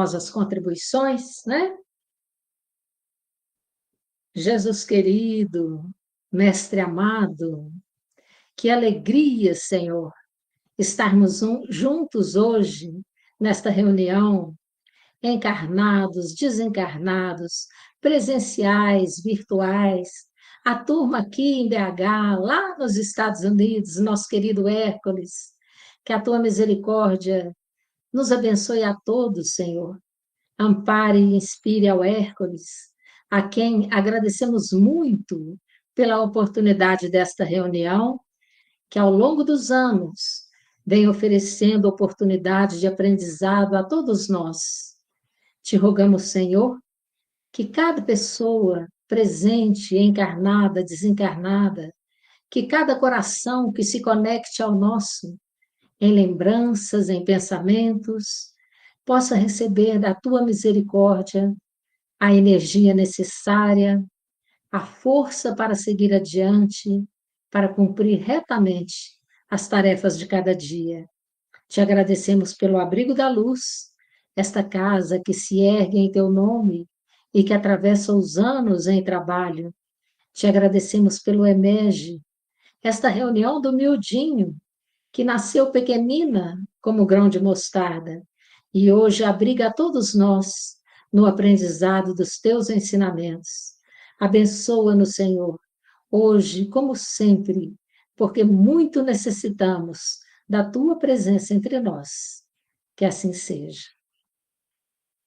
as contribuições, né? Jesus querido, Mestre amado, que alegria, Senhor, estarmos juntos hoje, nesta reunião, encarnados, desencarnados, presenciais, virtuais, a turma aqui em BH, lá nos Estados Unidos, nosso querido Hércules, que a tua misericórdia nos abençoe a todos, Senhor. Ampare e inspire ao Hércules, a quem agradecemos muito pela oportunidade desta reunião, que ao longo dos anos vem oferecendo oportunidade de aprendizado a todos nós. Te rogamos, Senhor, que cada pessoa presente, encarnada, desencarnada, que cada coração que se conecte ao nosso, em lembranças, em pensamentos, possa receber da tua misericórdia a energia necessária, a força para seguir adiante, para cumprir retamente as tarefas de cada dia. Te agradecemos pelo abrigo da luz, esta casa que se ergue em teu nome e que atravessa os anos em trabalho. Te agradecemos pelo EMEG, esta reunião do miudinho, que nasceu pequenina como grão de mostarda e hoje abriga a todos nós no aprendizado dos teus ensinamentos. Abençoa-nos, Senhor, hoje, como sempre, porque muito necessitamos da tua presença entre nós. Que assim seja.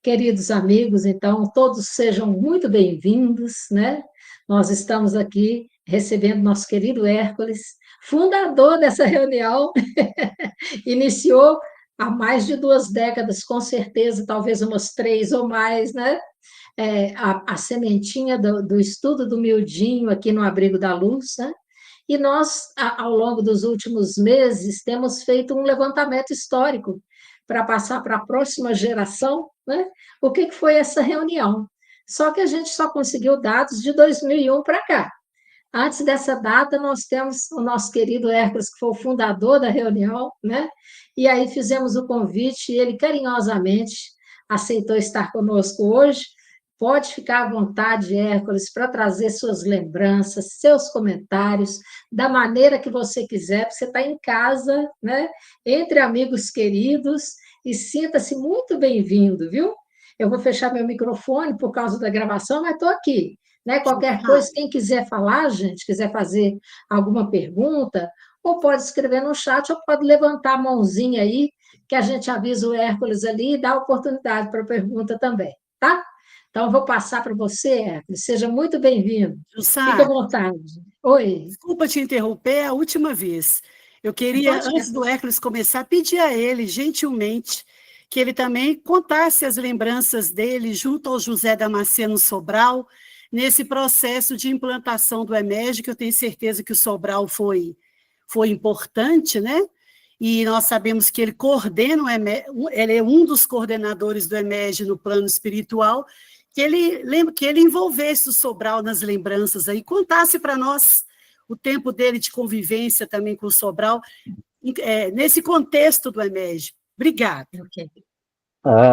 Queridos amigos, então, todos sejam muito bem-vindos, né? Nós estamos aqui recebendo nosso querido Hércules, fundador dessa reunião, iniciou há mais de 2 décadas, com certeza, talvez umas 3 ou mais, né? A sementinha do estudo do miudinho aqui no Abrigo da Luz, né? E nós, ao longo dos últimos meses, temos feito um levantamento histórico para passar para a próxima geração, né? O que foi essa reunião. Só que a gente só conseguiu dados de 2001 para cá. Antes dessa data, nós temos o nosso querido Hércules, que foi o fundador da reunião, né? E aí fizemos o convite e ele carinhosamente aceitou estar conosco hoje. Pode ficar à vontade, Hércules, para trazer suas lembranças, seus comentários, da maneira que você quiser, porque você está em casa, né? Entre amigos queridos, e sinta-se muito bem-vindo, viu? Eu vou fechar meu microfone por causa da gravação, mas estou aqui, né? Qualquer coisa, quem quiser falar, gente, quiser fazer alguma pergunta, ou pode escrever no chat, ou pode levantar a mãozinha aí, que a gente avisa o Hércules ali e dá oportunidade para pergunta também, tá? Então, eu vou passar para você, Hércules. Seja muito bem-vindo. Fique à Jussara, vontade. Oi. desculpa te interromper, é a última vez. Eu queria, Pode. antes do Hércules começar, pedir a ele, gentilmente, que ele também contasse as lembranças dele junto ao José Damasceno Sobral, nesse processo de implantação do EMEG, que eu tenho certeza que o Sobral foi importante, né? E nós sabemos que ele coordena o EMEG, ele é um dos coordenadores do EMEG no plano espiritual, que ele envolvesse o Sobral nas lembranças aí, contasse para nós o tempo dele de convivência também com o Sobral, nesse contexto do EMEG. Obrigada. Ok.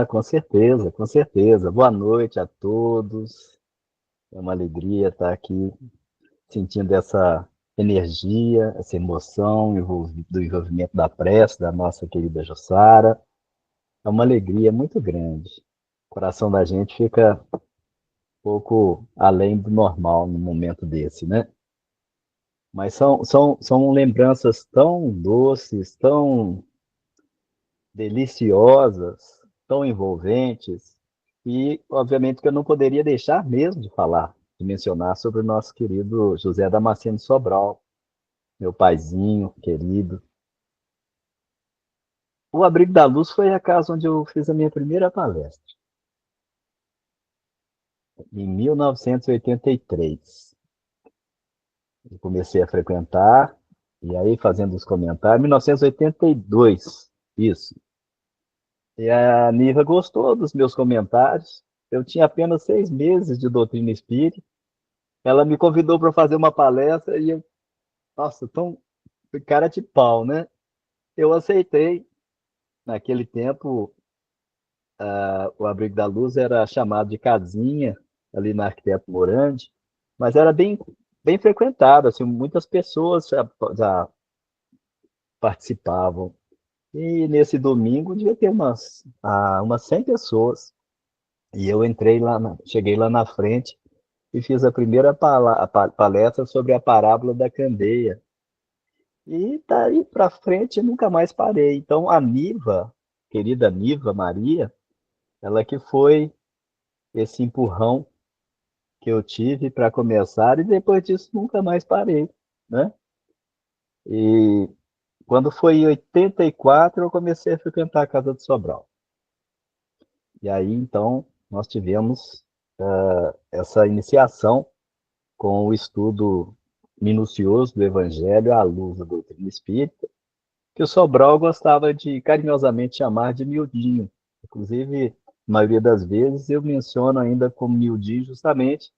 Com certeza, com certeza. Boa noite a todos. É uma alegria estar aqui sentindo essa energia, essa emoção do envolvimento da prece da nossa querida Jussara. É uma alegria muito grande. O coração da gente fica um pouco além do normal num momento desse, né? Mas são lembranças tão doces, tão deliciosas, tão envolventes, e obviamente que eu não poderia deixar mesmo de falar, de mencionar sobre o nosso querido José Damasceno Sobral, meu paizinho querido. O Abrigo da Luz foi a casa onde eu fiz a minha primeira palestra, em 1983. Eu comecei a frequentar, e aí fazendo os comentários, 1982, isso. E a Niva gostou dos meus comentários. Eu tinha apenas 6 meses de doutrina espírita. Ela me convidou para fazer uma palestra e eu, nossa, tão cara de pau, né? Eu aceitei. Naquele tempo, o Abrigo da Luz era chamado de casinha, ali na Arquiteto Morandi, mas era bem frequentado, assim, muitas pessoas já participavam. E nesse domingo devia ter umas 100 pessoas. E eu cheguei lá na frente e fiz a primeira palestra sobre a parábola da candeia. E daí para frente eu nunca mais parei. Então a Niva, querida Niva Maria, ela que foi esse empurrão que eu tive para começar e depois disso nunca mais parei, né? E quando foi em 84 eu comecei a frequentar a Casa do Sobral. E aí então nós tivemos essa iniciação com o estudo minucioso do Evangelho à luz da doutrina espírita, que o Sobral gostava de carinhosamente chamar de miudinho. Inclusive, a maioria das vezes eu menciono ainda como miudinho justamente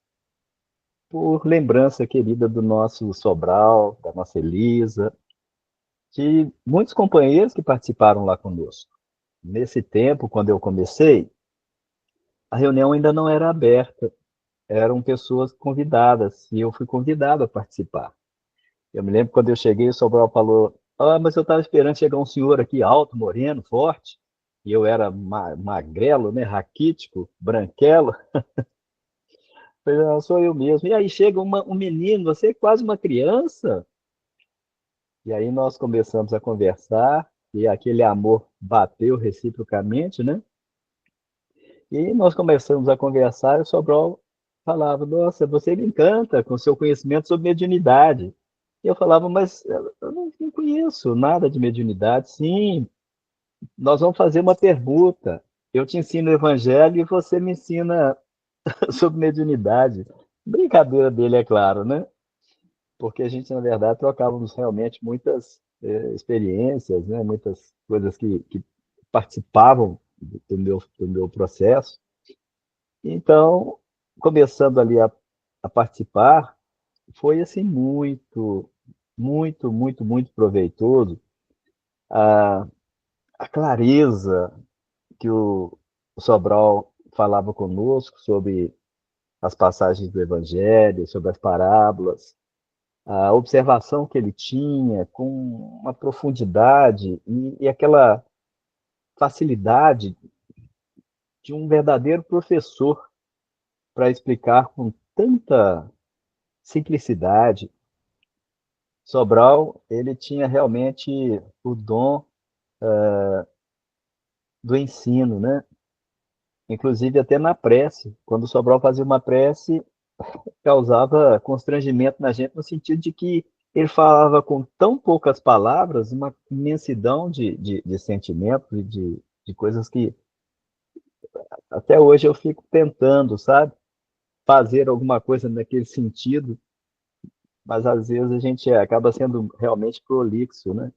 por lembrança querida do nosso Sobral, da nossa Elisa, de muitos companheiros que participaram lá conosco. Nesse tempo, quando eu comecei, a reunião ainda não era aberta, eram pessoas convidadas, e eu fui convidado a participar. Eu me lembro quando eu cheguei, o Sobral falou: "Ah, mas eu estava esperando chegar um senhor aqui alto, moreno, forte", e eu era magrelo, né, raquítico, branquelo. Eu falei: "Não, sou eu mesmo". E aí chega um menino, você é quase uma criança. E aí nós começamos a conversar, e aquele amor bateu reciprocamente, né? E nós começamos a conversar, e o Sobral falava: "Nossa, você me encanta com seu conhecimento sobre mediunidade". E eu falava: "Mas eu não conheço nada de mediunidade". "Sim, nós vamos fazer uma permuta. Eu te ensino o evangelho e você me ensina sobre mediunidade". Brincadeira dele, é claro, né? Porque a gente, na verdade, trocávamos realmente muitas experiências, né? Muitas coisas que participavam do meu processo. Então, começando ali a participar, foi assim muito proveitoso a, a clareza que o Sobral falava conosco sobre as passagens do Evangelho, sobre as parábolas, a observação que ele tinha com uma profundidade e aquela facilidade de um verdadeiro professor para explicar com tanta simplicidade. Sobral, ele tinha realmente o dom do ensino, né? Inclusive até na prece. Quando o Sobral fazia uma prece, causava constrangimento na gente, no sentido de que ele falava com tão poucas palavras, uma imensidão de sentimentos e de coisas que até hoje eu fico tentando, sabe? Fazer alguma coisa naquele sentido, mas às vezes a gente acaba sendo realmente prolixo, né?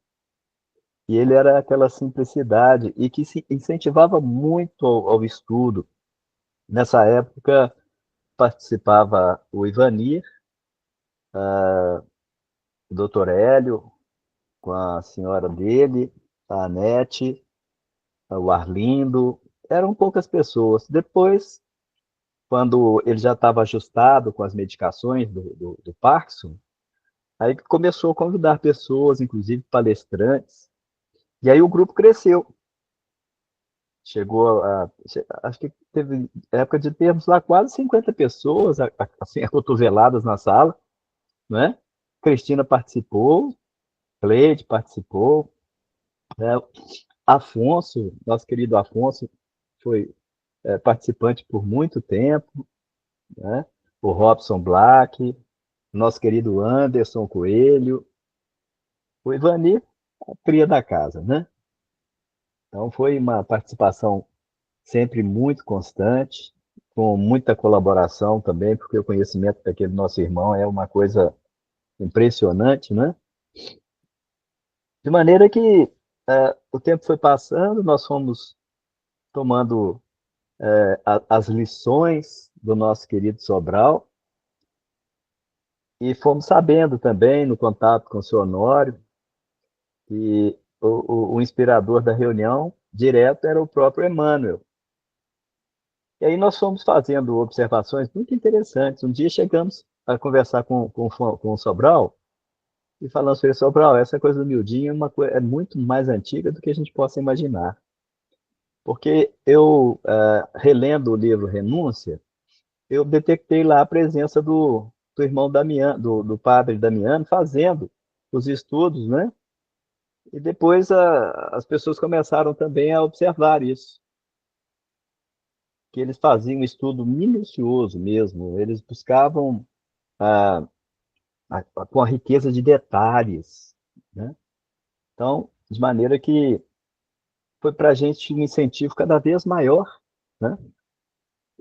E ele era aquela simplicidade e que se incentivava muito ao estudo. Nessa época participava o Ivanir, o doutor Hélio, com a senhora dele, a Anete, o Arlindo, eram poucas pessoas. Depois, quando ele já estava ajustado com as medicações do Parkinson, aí começou a convidar pessoas, inclusive palestrantes, e aí o grupo cresceu. Chegou acho que teve época de termos lá quase 50 pessoas, assim, acotoveladas na sala, né? Cristina participou, Cleide participou, né? Afonso, nosso querido Afonso, foi participante por muito tempo, né? O Robson Black, nosso querido Anderson Coelho, o Ivani, a cria da casa, né? Então foi uma participação sempre muito constante, com muita colaboração também, porque o conhecimento daquele nosso irmão é uma coisa impressionante, né? De maneira que o tempo foi passando, nós fomos tomando as lições do nosso querido Sobral e fomos sabendo também, no contato com o seu Honório, que o inspirador da reunião direto era o próprio Emmanuel. E aí nós fomos fazendo observações muito interessantes. Um dia chegamos a conversar com o Sobral e falamos para ele: Sobral, essa coisa do miudinho é muito mais antiga do que a gente possa imaginar. Porque eu, relendo o livro Renúncia, eu detectei lá a presença do irmão Damiano, do padre Damiano, fazendo os estudos, né? E depois as pessoas começaram também a observar isso, que eles faziam um estudo minucioso mesmo, eles buscavam ah, com a riqueza de detalhes, né? Então, de maneira que foi para a gente um incentivo cada vez maior, né?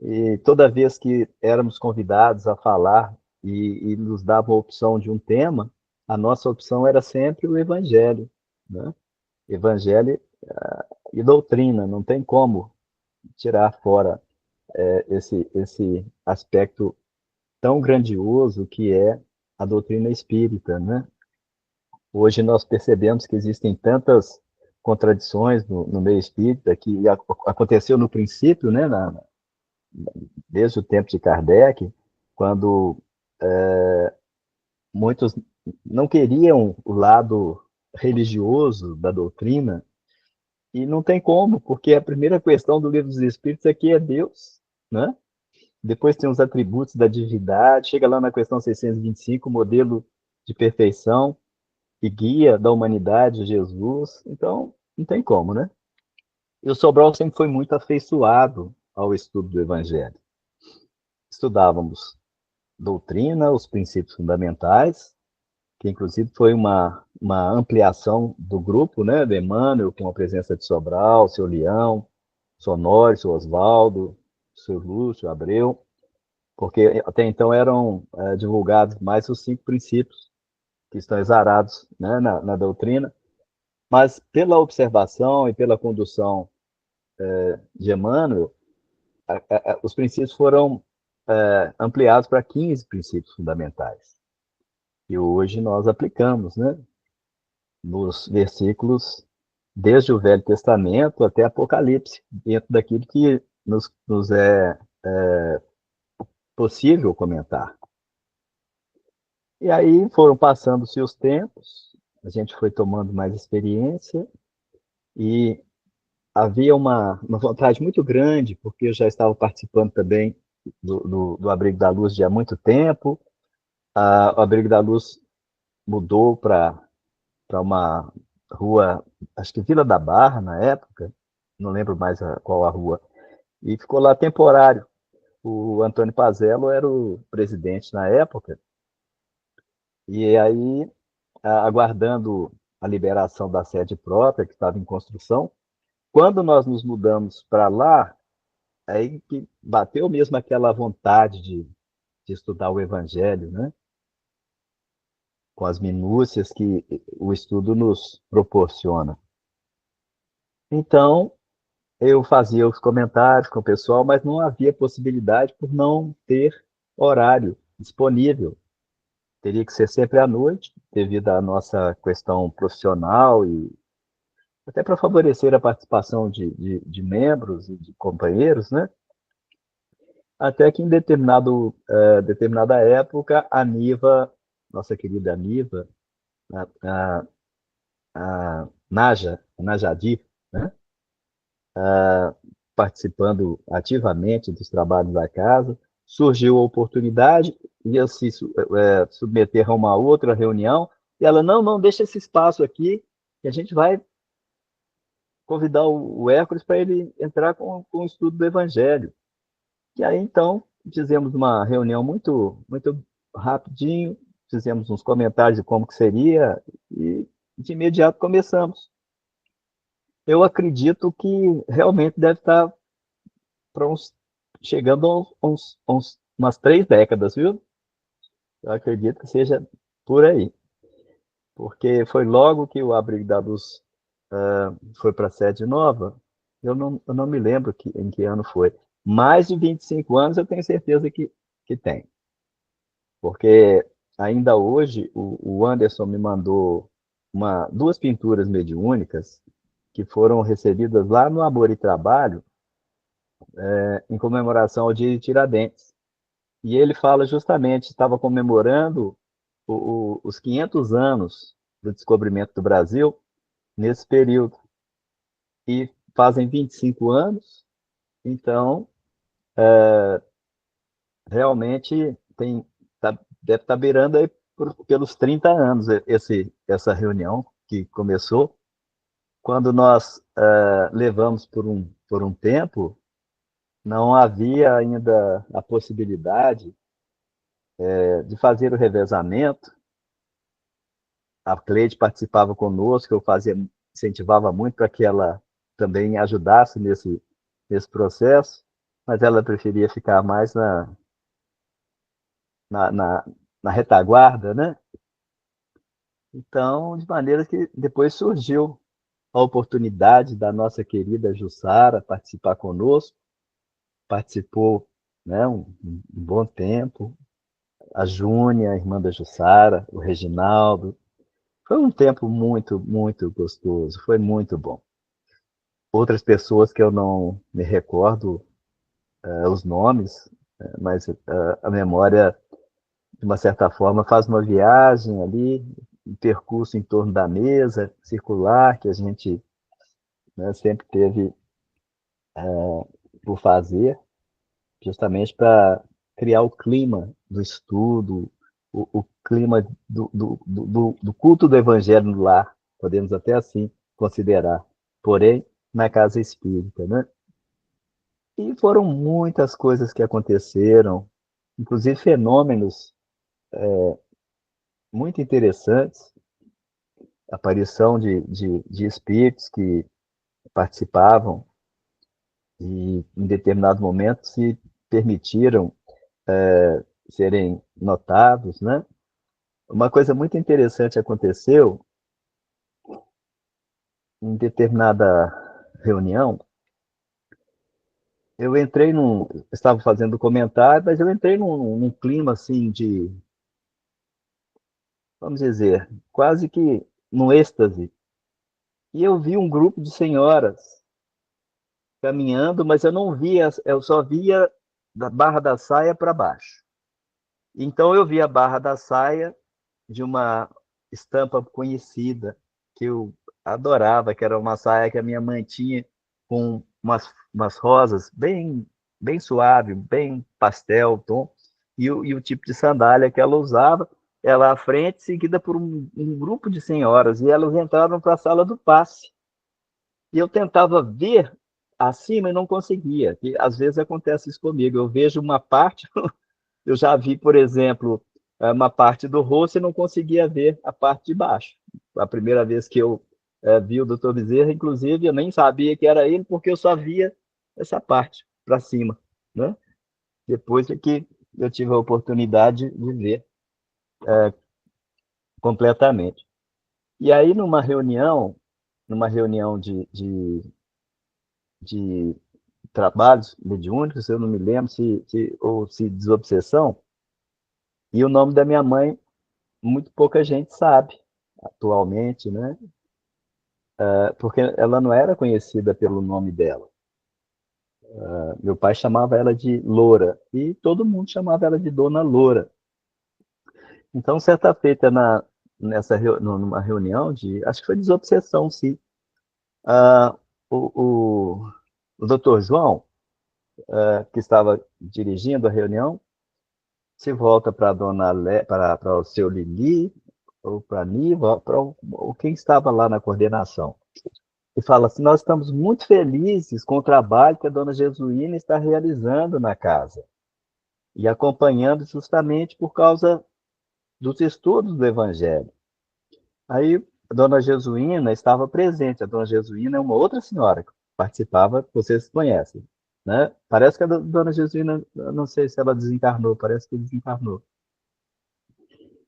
E toda vez que éramos convidados a falar e nos davam a opção de um tema, a nossa opção era sempre o Evangelho, né? Evangelho e doutrina, não tem como tirar fora esse aspecto tão grandioso que é a doutrina espírita, né? Hoje nós percebemos que existem tantas contradições no meio espírita que aconteceu no princípio, né, desde o tempo de Kardec, quando muitos não queriam o lado religioso da doutrina, e não tem como, porque a primeira questão do Livro dos Espíritos é que é Deus, né? Depois tem os atributos da divindade, chega lá na questão 625, o modelo de perfeição e guia da humanidade, Jesus. Então, não tem como, né? E o Sobral sempre foi muito afeiçoado ao estudo do Evangelho. Estudávamos doutrina, os princípios fundamentais, que inclusive foi uma ampliação do grupo, né, do Emmanuel, com a presença de Sobral, seu Leão, Sonório, seu Oswaldo, seu Lúcio, Abreu, porque até então eram divulgados mais os 5 princípios que estão exarados, né, na doutrina, mas pela observação e pela condução de Emmanuel, os princípios foram ampliados para 15 princípios fundamentais. E hoje nós aplicamos, né, nos versículos desde o Velho Testamento até Apocalipse, dentro daquilo que nos é possível comentar. E aí foram passando-se os tempos, a gente foi tomando mais experiência e havia uma vontade muito grande, porque eu já estava participando também do Abrigo da Luz já há muito tempo. O Abrigo da Luz mudou para uma rua, acho que Vila da Barra, na época, não lembro mais qual a rua, e ficou lá temporário. O Antônio Pazello era o presidente na época, e aí, aguardando a liberação da sede própria, que estava em construção, quando nós nos mudamos para lá, aí que bateu mesmo aquela vontade de estudar o Evangelho, né? Com as minúcias que o estudo nos proporciona. Então, eu fazia os comentários com o pessoal, mas não havia possibilidade por não ter horário disponível. Teria que ser sempre à noite, devido à nossa questão profissional e até para favorecer a participação de membros e de companheiros, né? Até que em determinada época, a Niva, nossa querida Niva, a, a Naja, a Najadi, né? Participando ativamente dos trabalhos da casa, surgiu a oportunidade, ia se submeter a uma outra reunião, e ela, não, deixa esse espaço aqui, que a gente vai convidar o Hércules para ele entrar com o estudo do Evangelho. E aí, então, fizemos uma reunião muito, muito rapidinho, fizemos uns comentários de como que seria, e de imediato começamos. Eu acredito que realmente deve estar chegando a umas 3 décadas, viu? Eu acredito que seja por aí. Porque foi logo que o Abrigo da Luz foi para a sede nova, eu não me lembro em que ano foi. Mais de 25 anos eu tenho certeza que tem. Porque ainda hoje o Anderson me mandou 2 pinturas mediúnicas que foram recebidas lá no Amor e Trabalho, em comemoração ao dia de Tiradentes. E ele fala justamente, estava comemorando os 500 anos do descobrimento do Brasil nesse período. E fazem 25 anos, então, realmente deve estar beirando aí pelos 30 anos essa reunião que começou. Quando nós levamos por um tempo, não havia ainda a possibilidade de fazer o revezamento. A Cleide participava conosco, eu incentivava muito para que ela também ajudasse nesse processo, mas ela preferia ficar mais na, na, na retaguarda, né? Então, de maneira que depois surgiu a oportunidade da nossa querida Jussara participar conosco, participou, né, um bom tempo, a Júnia, a irmã da Jussara, o Reginaldo. Foi um tempo muito, muito gostoso, foi muito bom. Outras pessoas que eu não me recordo os nomes, mas a memória, de uma certa forma, faz uma viagem ali, um percurso em torno da mesa circular que a gente, né, sempre teve por fazer, justamente para criar o clima do estudo, o clima do culto do evangelho no lar, podemos até assim considerar, porém, na casa espírita, né? E foram muitas coisas que aconteceram, inclusive fenômenos muito interessantes, aparição de espíritos que participavam e, em determinado momento, se permitiram serem notados, né? Uma coisa muito interessante aconteceu em determinada reunião. Eu entrei estava fazendo comentário, mas eu entrei num clima assim vamos dizer, quase que no êxtase. E eu vi um grupo de senhoras caminhando, mas eu só via da barra da saia para baixo. Então eu vi a barra da saia de uma estampa conhecida que eu adorava, que era uma saia que a minha mãe tinha com umas rosas bem suave, bem pastel, tom, e o tipo de sandália que ela usava, ela à frente, seguida por um grupo de senhoras, e elas entraram para a sala do passe. E eu tentava ver acima e não conseguia. E às vezes acontece isso comigo. Eu vejo uma parte, eu já vi, por exemplo, uma parte do rosto e não conseguia ver a parte de baixo. A primeira vez que eu vi o Dr. Bezerra, inclusive, eu nem sabia que era ele, porque eu só via essa parte para cima, né? Depois é que eu tive a oportunidade de ver completamente. E aí, numa reunião de trabalhos mediúnicos, eu não me lembro ou se desobsessão, e o nome da minha mãe muito pouca gente sabe atualmente, né? Porque ela não era conhecida pelo nome dela. Meu pai chamava ela de Loura e todo mundo chamava ela de Dona Loura. Então, certa feita numa reunião acho que foi desobsessão, sim. Uh, o, o, o doutor João, que estava dirigindo a reunião, se volta para para o seu Lili, ou para mim, para quem estava lá na coordenação, e fala assim: nós estamos muito felizes com o trabalho que a dona Jesuína está realizando na casa, e acompanhando justamente por causa dos estudos do Evangelho. Aí a dona Jesuína estava presente. A dona Jesuína é uma outra senhora que participava, vocês conhecem, né? Parece que a dona Jesuína, não sei se ela desencarnou, parece que desencarnou.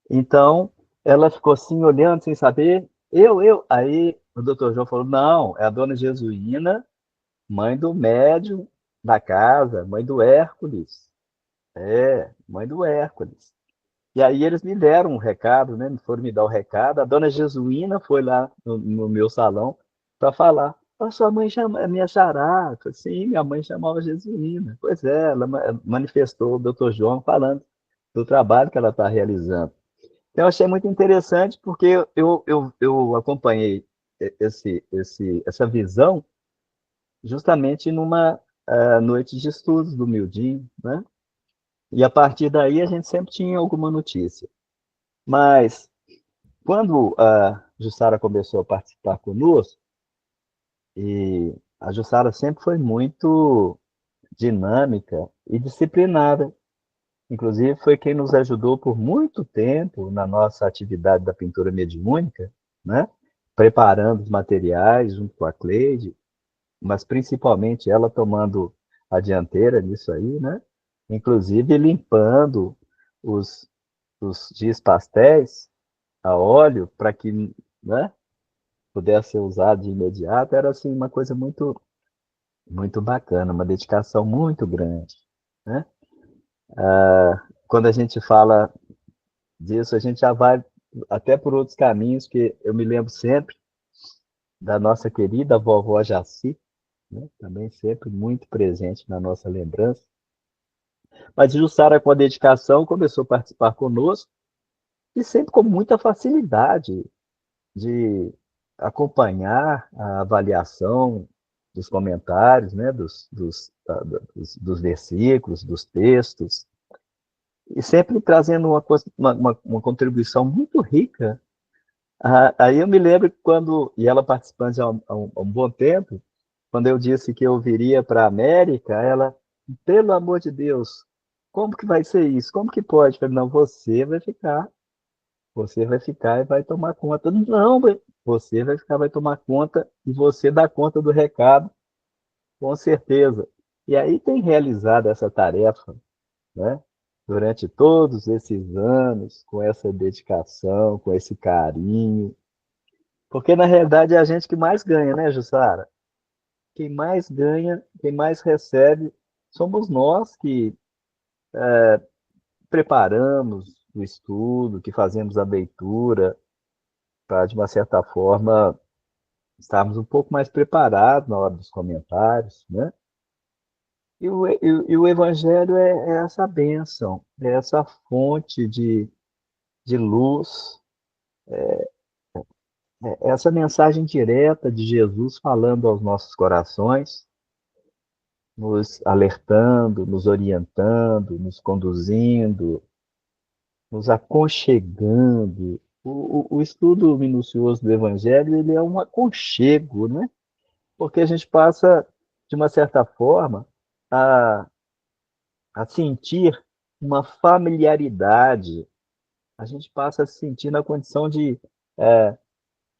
Então, ela ficou assim, olhando, sem saber. Aí o doutor João falou: não, é a dona Jesuína, mãe do médium da casa, mãe do Hércules. Mãe do Hércules. E aí eles me deram um recado, né? Foram me dar o recado. A dona Jesuína foi lá no meu salão para falar "Oh, sua mãe chama, é minha xará." Eu falei, sim, minha mãe chamava Jesuína. Pois é, ela manifestou o doutor João falando do trabalho que ela está realizando. Então, eu achei muito interessante porque eu acompanhei essa visão justamente numa noite de estudos do Mildinho, né? E a partir daí a gente sempre tinha alguma notícia. Mas quando a Jussara começou a participar conosco, e a Jussara sempre foi muito dinâmica e disciplinada. Inclusive, foi quem nos ajudou por muito tempo na nossa atividade da pintura mediúnica, né? Preparando os materiais junto com a Cleide, mas principalmente ela tomando a dianteira nisso aí, né? Inclusive limpando os, os giz pastéis a óleo para que, né, pudesse ser usado de imediato. Era assim uma coisa muito muito bacana, uma dedicação muito grande, né? Quando a gente fala disso, a gente já vai até por outros caminhos, que eu me lembro sempre da nossa querida vovó Jaci, né? Também sempre muito presente na nossa lembrança. Mas Jussara, com a dedicação, começou a participar conosco e sempre com muita facilidade de acompanhar a avaliação dos comentários, né? Dos versículos, dos textos, e sempre trazendo uma contribuição muito rica. Aí eu me lembro quando, e ela participando há um bom tempo, quando eu disse que eu viria para a América, ela, pelo amor de Deus, como que vai ser isso? Como que pode? Eu falei, não, você vai ficar e vai tomar conta. Não, você vai ficar, vai tomar conta, e você dá conta do recado, com certeza. E aí tem realizado essa tarefa, né? Durante todos esses anos, com essa dedicação, com esse carinho, porque na realidade é a gente que mais ganha, né, Jussara? Quem mais ganha, quem mais recebe, somos nós que preparamos o estudo, que fazemos a leitura, para, de uma certa forma, estarmos um pouco mais preparados na hora dos comentários, né? E o Evangelho é essa bênção, é essa fonte de luz, é essa mensagem direta de Jesus falando aos nossos corações, nos alertando, nos orientando, nos conduzindo, nos aconchegando. O estudo minucioso do Evangelho, ele é um aconchego, né? Porque a gente passa, de uma certa forma, a, a sentir uma familiaridade, a gente passa a se sentir na condição de,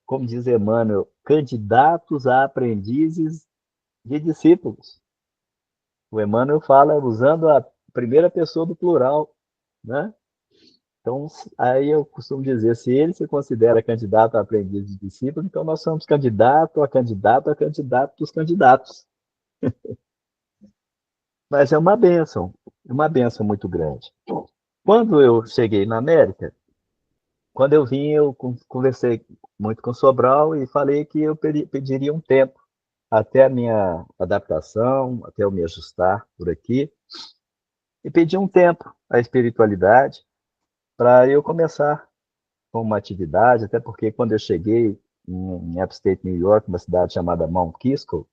como diz Emmanuel, candidatos a aprendizes de discípulos. O Emmanuel fala usando a primeira pessoa do plural, né? Então, aí eu costumo dizer, se ele se considera candidato a aprendiz de discípulo, então nós somos candidato a candidato a candidato dos candidatos. Mas é uma bênção muito grande. Quando eu cheguei na América, quando eu vim, eu conversei muito com o Sobral e falei que eu pediria um tempo até a minha adaptação, até eu me ajustar por aqui, e pedi um tempo à espiritualidade para eu começar com uma atividade, até porque quando eu cheguei em Upstate New York, uma cidade chamada Mount Kisco,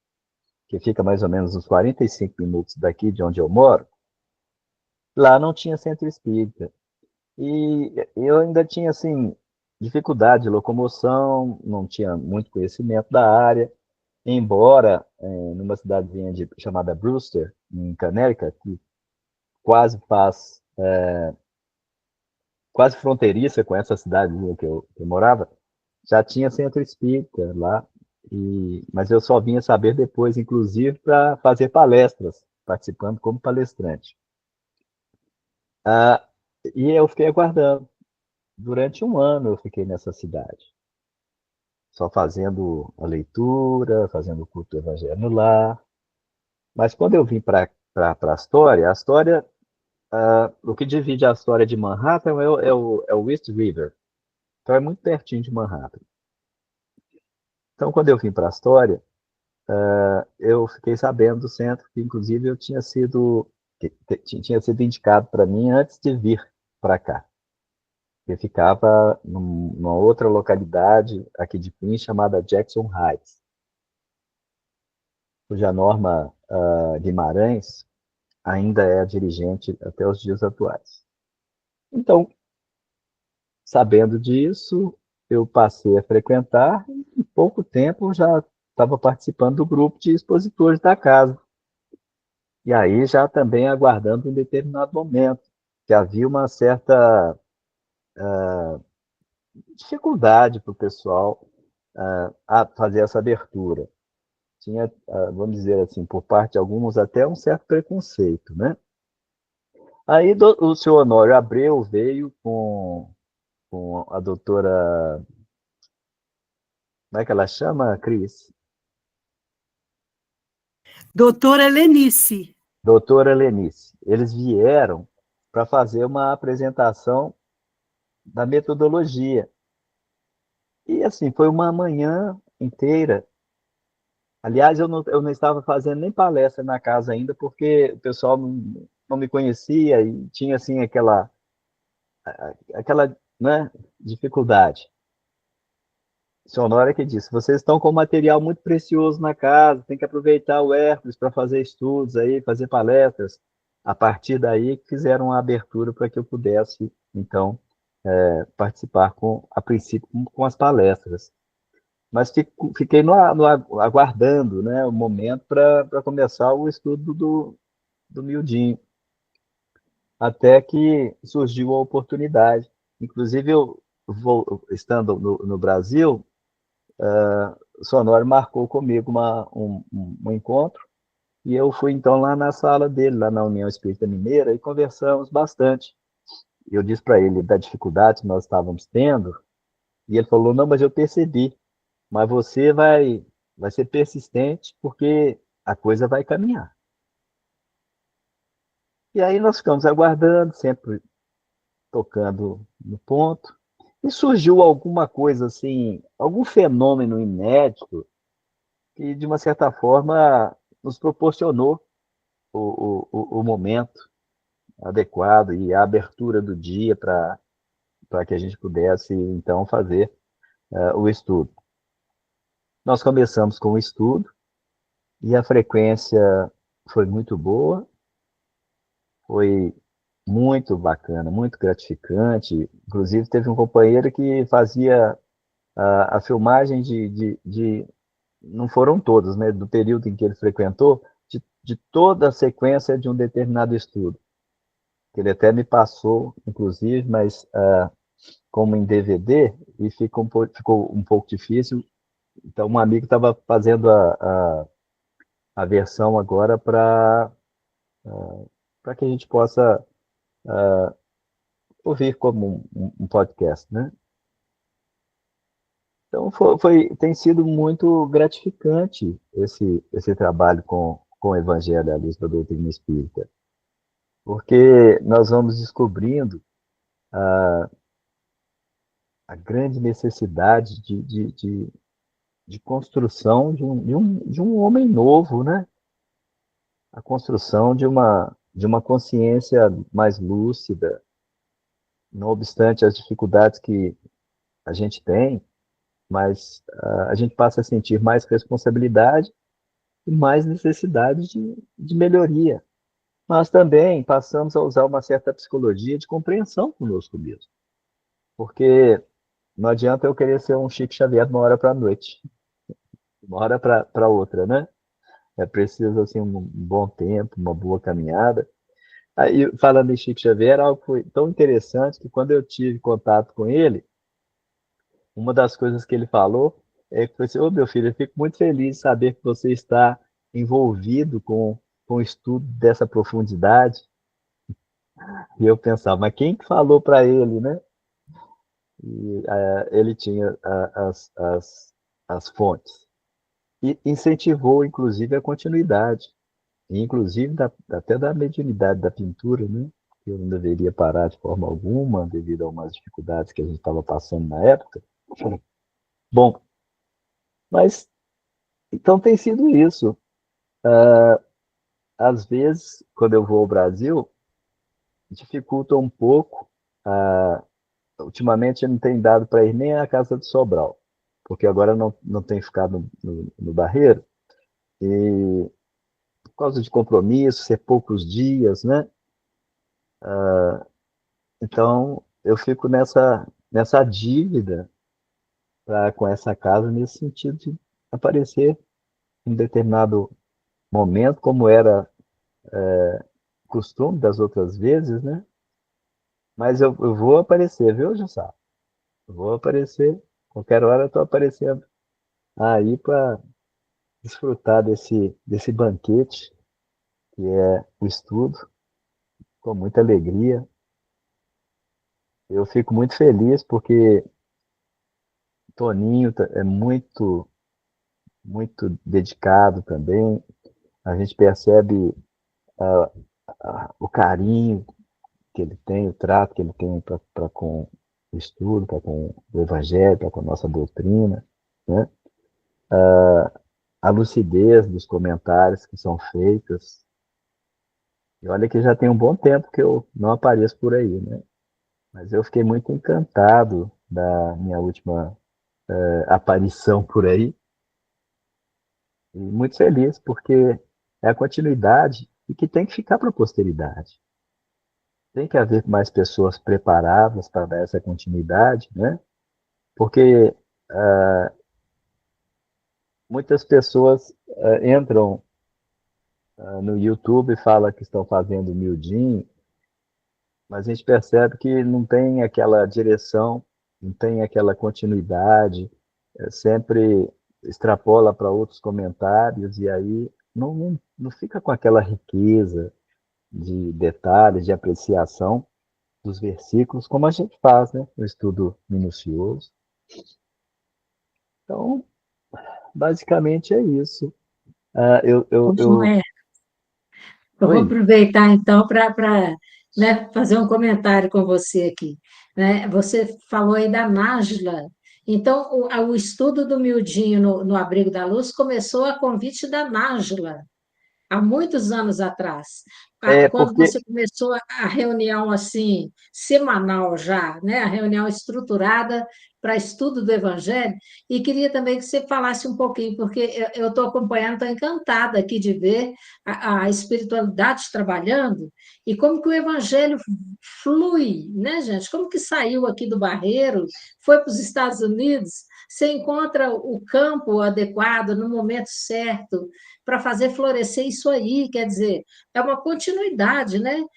que fica mais ou menos uns 45 minutos daqui de onde eu moro, lá não tinha centro espírita. E eu ainda tinha, assim, dificuldade de locomoção, não tinha muito conhecimento da área, embora numa cidadezinha chamada Brewster, em Connecticut, que quase faz, quase fronteiriça com essa cidadezinha que eu morava, já tinha centro espírita lá, mas eu só vinha saber depois, inclusive, para fazer palestras, participando como palestrante. Ah, e eu fiquei aguardando. Durante um ano eu fiquei nessa cidade, só fazendo a leitura, fazendo o culto do evangelho lá. Mas quando eu vim para a Astoria, o que divide a Astoria de Manhattan é o East River. Então é muito pertinho de Manhattan. Então quando eu vim para a Astoria, eu fiquei sabendo do centro que, inclusive, tinha sido indicado para mim antes de vir para cá. Eu ficava numa outra localidade aqui de Queens chamada Jackson Heights, cuja Norma Guimarães ainda é a dirigente até os dias atuais. Então, sabendo disso, eu passei a frequentar e, em pouco tempo, já estava participando do grupo de expositores da casa. E aí já também aguardando um determinado momento, que havia uma certa dificuldade para o pessoal a fazer essa abertura. Tinha, vamos dizer assim, por parte de alguns, até um certo preconceito, né? Aí o senhor Honório Abreu veio com a doutora, como é que ela chama, Cris? Doutora Lenice. Doutora Lenice. Eles vieram para fazer uma apresentação da metodologia. E assim, foi uma manhã inteira. Aliás, eu não estava fazendo nem palestra na casa ainda, porque o pessoal não me conhecia e tinha assim aquela, né, dificuldade. Sonora que disse, vocês estão com material muito precioso na casa, tem que aproveitar o Hércules para fazer estudos aí, fazer palestras. A partir daí, fizeram a abertura para que eu pudesse, então, participar, a princípio, com as palestras. Mas fiquei aguardando, né, o momento para começar o estudo do Mildinho, até que surgiu a oportunidade. Inclusive, estando no Brasil, o Sonório marcou comigo um encontro, e eu fui então lá na sala dele, lá na União Espírita Mineira, e conversamos bastante. Eu disse para ele da dificuldade que nós estávamos tendo, e ele falou, não, mas eu percebi, mas você vai ser persistente, porque a coisa vai caminhar. E aí nós ficamos aguardando, sempre tocando no ponto, e surgiu alguma coisa assim, algum fenômeno inédito, que de uma certa forma nos proporcionou o momento adequado e a abertura do dia para que a gente pudesse, então, fazer o estudo. Nós começamos com o estudo e a frequência foi muito boa, foi muito bacana, muito gratificante. Inclusive, teve um companheiro que fazia a filmagem não foram todos, né, do período em que ele frequentou, de toda a sequência de um determinado estudo. Ele até me passou, inclusive, mas como em DVD, e ficou um pouco difícil. Então, um amigo estava fazendo a versão agora para que a gente possa ouvir como um podcast, né? Então, tem sido muito gratificante esse trabalho com o Evangelho à luz da doutrina espírita, porque nós vamos descobrindo a grande necessidade de construção de um homem novo, né? A construção de uma consciência mais lúcida, não obstante as dificuldades que a gente tem, mas a gente passa a sentir mais responsabilidade e mais necessidade de melhoria. Mas também passamos a usar uma certa psicologia de compreensão conosco mesmo, porque não adianta eu querer ser um Chico Xavier de uma hora para a noite, de uma hora para outra, né? É preciso assim, um bom tempo, uma boa caminhada. Aí, falando em Chico Xavier, algo foi tão interessante que quando eu tive contato com ele, uma das coisas que ele falou é que foi assim, ô meu filho, eu fico muito feliz de saber que você está envolvido com o estudo dessa profundidade. E eu pensava, mas quem que falou para ele, né? E ele tinha as fontes. E incentivou, inclusive, a continuidade. E, inclusive, até da mediunidade da pintura, né? Que eu não deveria parar de forma alguma, devido a umas dificuldades que a gente estava passando na época. Bom, mas Então tem sido isso. Às vezes, quando eu vou ao Brasil, dificulta um pouco. Ultimamente eu não tenho dado para ir nem à casa de Sobral, porque agora não tenho ficado no Barreiro, e por causa de compromisso, ser poucos dias, né? Então eu fico nessa dívida com essa casa, nesse sentido de aparecer em um determinado momento, como era costume das outras vezes, né? Mas eu vou aparecer, viu, Jussá? Eu vou aparecer, qualquer hora eu estou aparecendo aí para desfrutar desse banquete que é o estudo, com muita alegria. Eu fico muito feliz porque Toninho é muito dedicado também. A gente percebe ah, o carinho que ele tem, o trato que ele tem para com o estudo, para com o evangelho, para com a nossa doutrina, né? A lucidez dos comentários que são feitos. E olha que já tem um bom tempo que eu não apareço por aí, né? Mas eu fiquei muito encantado da minha última aparição por aí, e muito feliz, porque é a continuidade e que tem que ficar para a posteridade. Tem que haver mais pessoas preparadas para dar essa continuidade, né? Porque muitas pessoas entram no YouTube e falam que estão fazendo miudinho, mas a gente percebe que não tem aquela direção, não tem aquela continuidade, sempre extrapola para outros comentários e aí não fica com aquela riqueza de detalhes, de apreciação dos versículos, como a gente faz, né? No estudo minucioso. Então, basicamente é isso. Não é? Eu vou Oi. aproveitar, então, para né, fazer um comentário com você aqui. Né? Você falou aí da Nájila. Então, o estudo do Mildinho no Abrigo da Luz começou a convite da Nájila, há muitos anos atrás, É quando porque você começou a reunião assim, semanal já, né? A reunião estruturada para estudo do Evangelho, e queria também que você falasse um pouquinho, porque eu estou acompanhando, estou encantada aqui de ver a espiritualidade trabalhando e como que o Evangelho flui, né, gente? Como que saiu aqui do Barreiro, foi para os Estados Unidos, você encontra o campo adequado no momento certo, para fazer florescer isso aí, quer dizer, é uma continuidade, né? sim,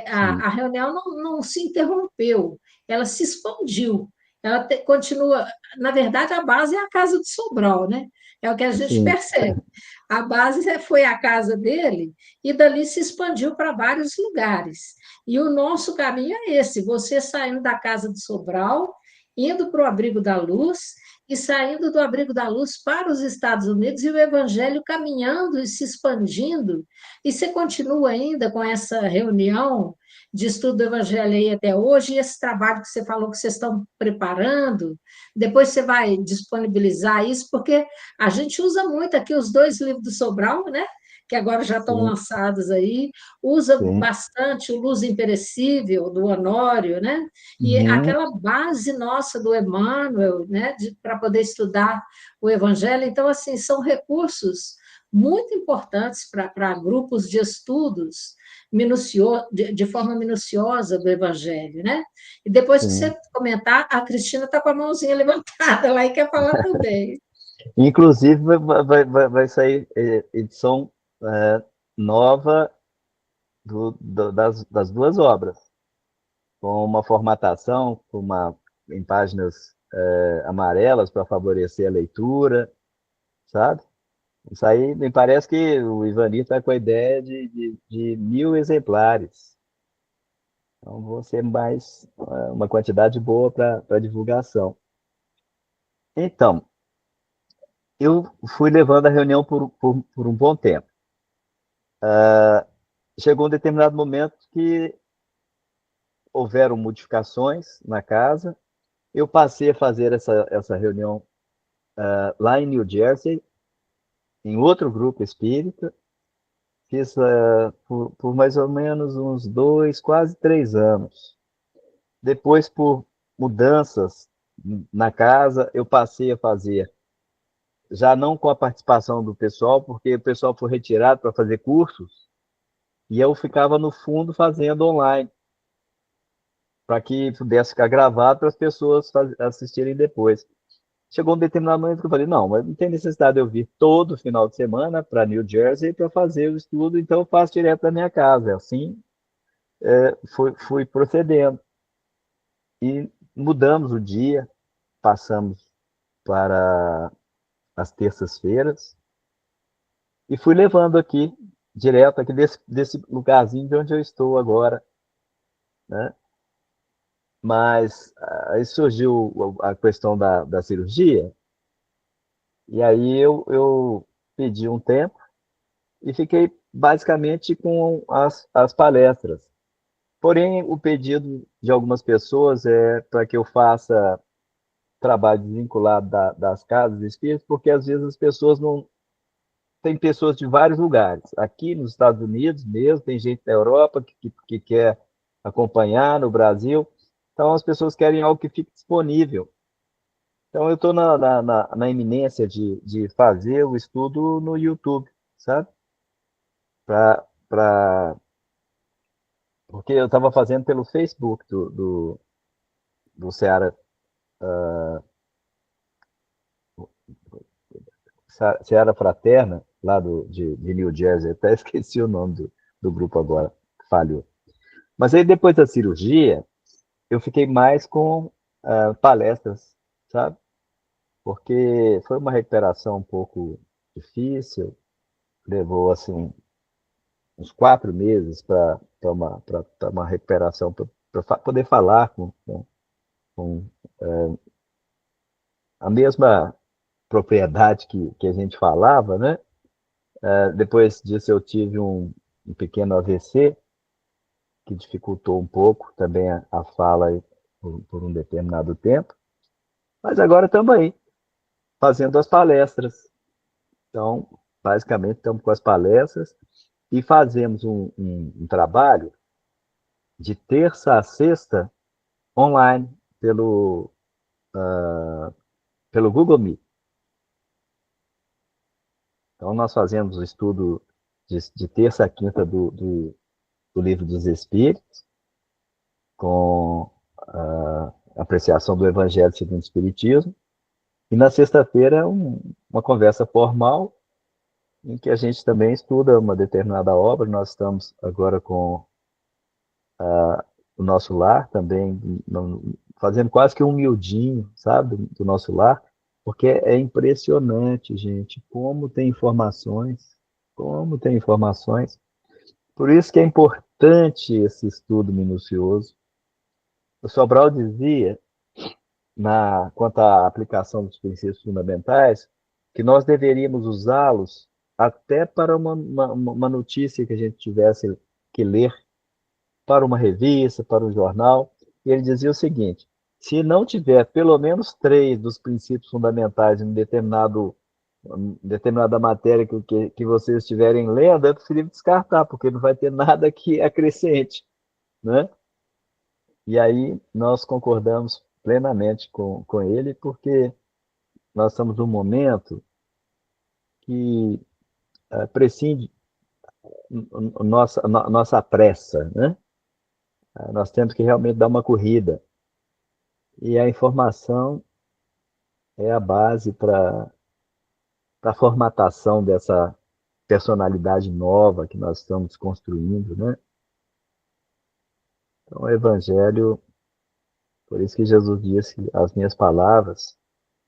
A reunião não se interrompeu, ela se expandiu, ela continua, na verdade, a base é a casa de Sobral, né? É o que a gente sim, percebe. A base foi a casa dele e dali se expandiu para vários lugares. E o nosso caminho é esse: você saindo da casa de Sobral, indo para o Abrigo da Luz e saindo do Abrigo da Luz para os Estados Unidos e o Evangelho caminhando e se expandindo. E você continua ainda com essa reunião de estudo do Evangelho aí até hoje, e esse trabalho que você falou que vocês estão preparando, depois você vai disponibilizar isso, porque a gente usa muito aqui os dois livros do Sobral, né? Que agora já estão sim, lançados aí, usa sim. bastante o Luz Imperecível, do Honório, né? E Uhum, aquela base nossa do Emmanuel, né, para poder estudar o Evangelho. Então, assim, são recursos muito importantes para grupos de estudos de forma minuciosa do Evangelho, né? E depois que sim. você comentar, a Cristina está com a mãozinha levantada lá e quer falar também. Inclusive, vai sair edição nova das duas obras, com uma formatação, em páginas amarelas para favorecer a leitura, sabe? Isso aí me parece que o Ivani está com a ideia de 1.000 exemplares. Então, vão ser mais uma quantidade boa para divulgação. Então, eu fui levando a reunião por um bom tempo. Chegou um determinado momento que houveram modificações na casa. Eu passei a fazer essa reunião lá em New Jersey, em outro grupo espírita, fiz por mais ou menos uns 2, quase 3 anos. Depois, por mudanças na casa, eu passei a fazer, já não com a participação do pessoal, porque o pessoal foi retirado para fazer cursos, e eu ficava no fundo fazendo online, para que pudesse ficar gravado para as pessoas assistirem depois. Chegou um determinado momento que eu falei, não, mas não tem necessidade de eu vir todo final de semana para New Jersey para fazer o estudo, então eu faço direto da minha casa. Assim, fui procedendo. E mudamos o dia, passamos para as terças-feiras, e fui levando aqui, direto aqui desse lugarzinho de onde eu estou agora, né? Mas aí surgiu a questão da cirurgia, e aí eu pedi um tempo e fiquei basicamente com as palestras. Porém, o pedido de algumas pessoas é para que eu faça trabalho desvinculado das casas espíritas, porque às vezes as pessoas não. Tem pessoas de vários lugares. Aqui nos Estados Unidos mesmo, tem gente da Europa que quer acompanhar, no Brasil. Então, as pessoas querem algo que fique disponível. Então, eu estou na iminência de fazer o estudo no YouTube, sabe? Porque eu estava fazendo pelo Facebook do Seara, Seara Fraterna, lá de New Jersey. Até esqueci o nome do grupo agora, falhou. Mas aí, depois da cirurgia, eu fiquei mais com palestras, sabe? Porque foi uma recuperação um pouco difícil, levou, assim, uns 4 meses para uma recuperação, para poder falar com a mesma propriedade que a gente falava, né? Depois disso eu tive um pequeno AVC, que dificultou um pouco também a fala aí por um determinado tempo, mas agora estamos aí, fazendo as palestras. Então, basicamente, estamos com as palestras e fazemos um trabalho de terça a sexta online pelo Google Meet. Então, nós fazemos o estudo de terça a quinta do Livro dos Espíritos, com a apreciação do Evangelho segundo o Espiritismo, e na sexta-feira uma conversa formal, em que a gente também estuda uma determinada obra. Nós estamos agora com o nosso lar também, fazendo quase que um miudinho, sabe, do nosso lar, porque é impressionante, gente, como tem informações. Por isso que é importante esse estudo minucioso. O Sobral dizia, quanto à aplicação dos princípios fundamentais, que nós deveríamos usá-los até para uma notícia que a gente tivesse que ler, para uma revista, para um jornal. E ele dizia o seguinte: se não tiver pelo menos 3 dos princípios fundamentais em determinada matéria que vocês estiverem lendo, é preferível descartar, porque não vai ter nada que acrescente, né? E aí nós concordamos plenamente com ele, porque nós estamos num momento que prescinde nossa pressa, né? Nós temos que realmente dar uma corrida. E a informação é a base para a formatação dessa personalidade nova que nós estamos construindo, né? Então, o Evangelho, por isso que Jesus disse: as minhas palavras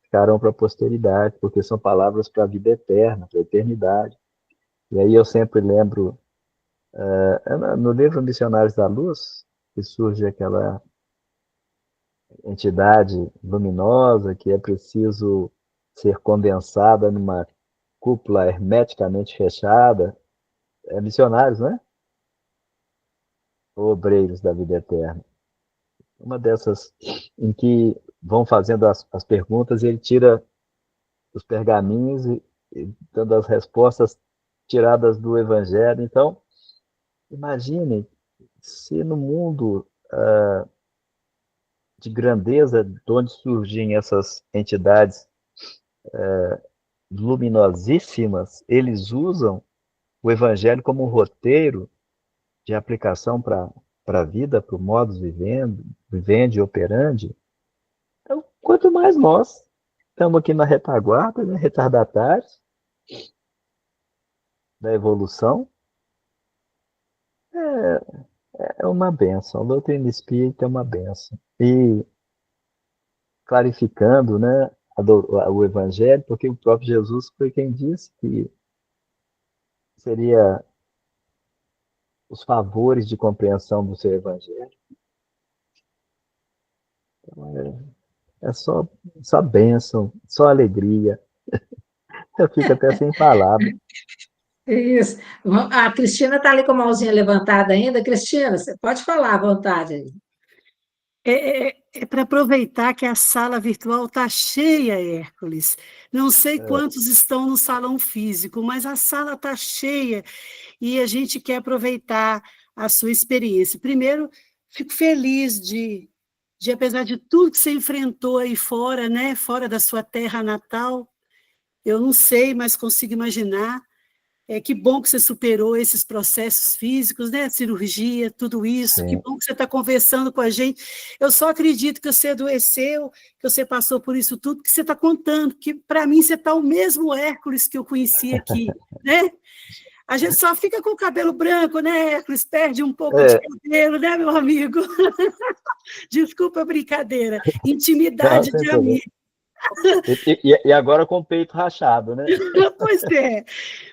ficarão para a posteridade, porque são palavras para a vida eterna, para a eternidade. E aí eu sempre lembro, no livro Missionários da Luz, que surge aquela entidade luminosa que é preciso ser condensada numa cúpula hermeticamente fechada. Missionários, né? Ou obreiros da vida eterna. Uma dessas em que vão fazendo as perguntas, e ele tira os pergaminhos dando as respostas tiradas do Evangelho. Então, imagine se no mundo de grandeza, de onde surgem essas entidades luminosíssimas, eles usam o Evangelho como um roteiro de aplicação para a vida, para o modus vivendi, operandi. Então, quanto mais nós estamos aqui na retaguarda, né, retardatários da evolução, é uma benção. A doutrina espírita é uma benção. E clarificando, né, o Evangelho, porque o próprio Jesus foi quem disse que seria os favores de compreensão do seu Evangelho. Então, é só bênção, só alegria. Eu fico até sem palavras. Isso. A Cristina está ali com a mãozinha levantada ainda. Cristina, você pode falar à vontade aí. É para aproveitar que a sala virtual está cheia, Hércules. Não sei quantos estão no salão físico, mas a sala está cheia e a gente quer aproveitar a sua experiência. Primeiro, fico feliz de apesar de tudo que você enfrentou aí fora, né, fora da sua terra natal, eu não sei, mas consigo imaginar. Que bom que você superou esses processos físicos, né? Cirurgia, tudo isso. Sim. Que bom que você está conversando com a gente. Eu só acredito que você adoeceu, que você passou por isso tudo, que você está contando, que para mim você está o mesmo Hércules que eu conheci aqui, né? A gente só fica com o cabelo branco, né, Hércules? Perde um pouco de cabelo, né, meu amigo? Desculpa a brincadeira. Intimidade de amigo. E agora com o peito rachado, né? Pois é.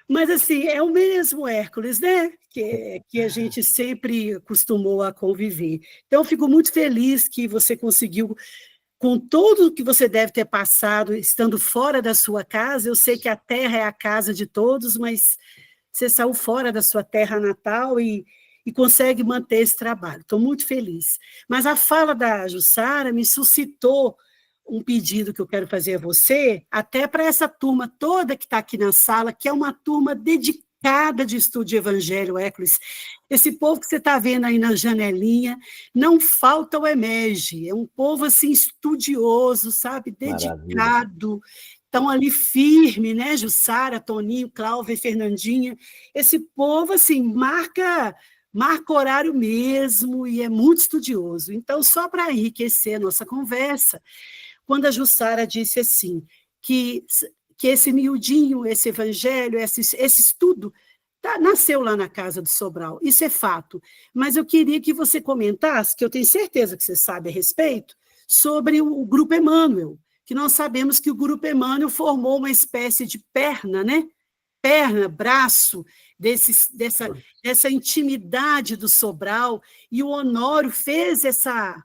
Mas, assim, é o mesmo Hércules, né? Que a gente sempre costumou a conviver. Então, eu fico muito feliz que você conseguiu, com tudo o que você deve ter passado, estando fora da sua casa. Eu sei que a terra é a casa de todos, mas você saiu fora da sua terra natal e consegue manter esse trabalho. Estou muito feliz. Mas a fala da Jussara me suscitou um pedido que eu quero fazer a você, até para essa turma toda que está aqui na sala, que é uma turma dedicada de estudo de Evangelho, Hércules. Esse povo que você está vendo aí na janelinha, não falta o EMEG, é um povo assim estudioso, sabe, dedicado, estão ali firme, né, Jussara, Toninho, Cláudia e Fernandinha. Esse povo, assim, marca horário mesmo e é muito estudioso. Então, só para enriquecer a nossa conversa, quando a Jussara disse assim, que esse miudinho, esse evangelho, esse estudo, nasceu lá na casa do Sobral, isso é fato. Mas eu queria que você comentasse, que eu tenho certeza que você sabe a respeito, sobre o Grupo Emmanuel, que nós sabemos que o Grupo Emmanuel formou uma espécie de perna, né? Perna, braço, dessa intimidade do Sobral, e o Honório fez essa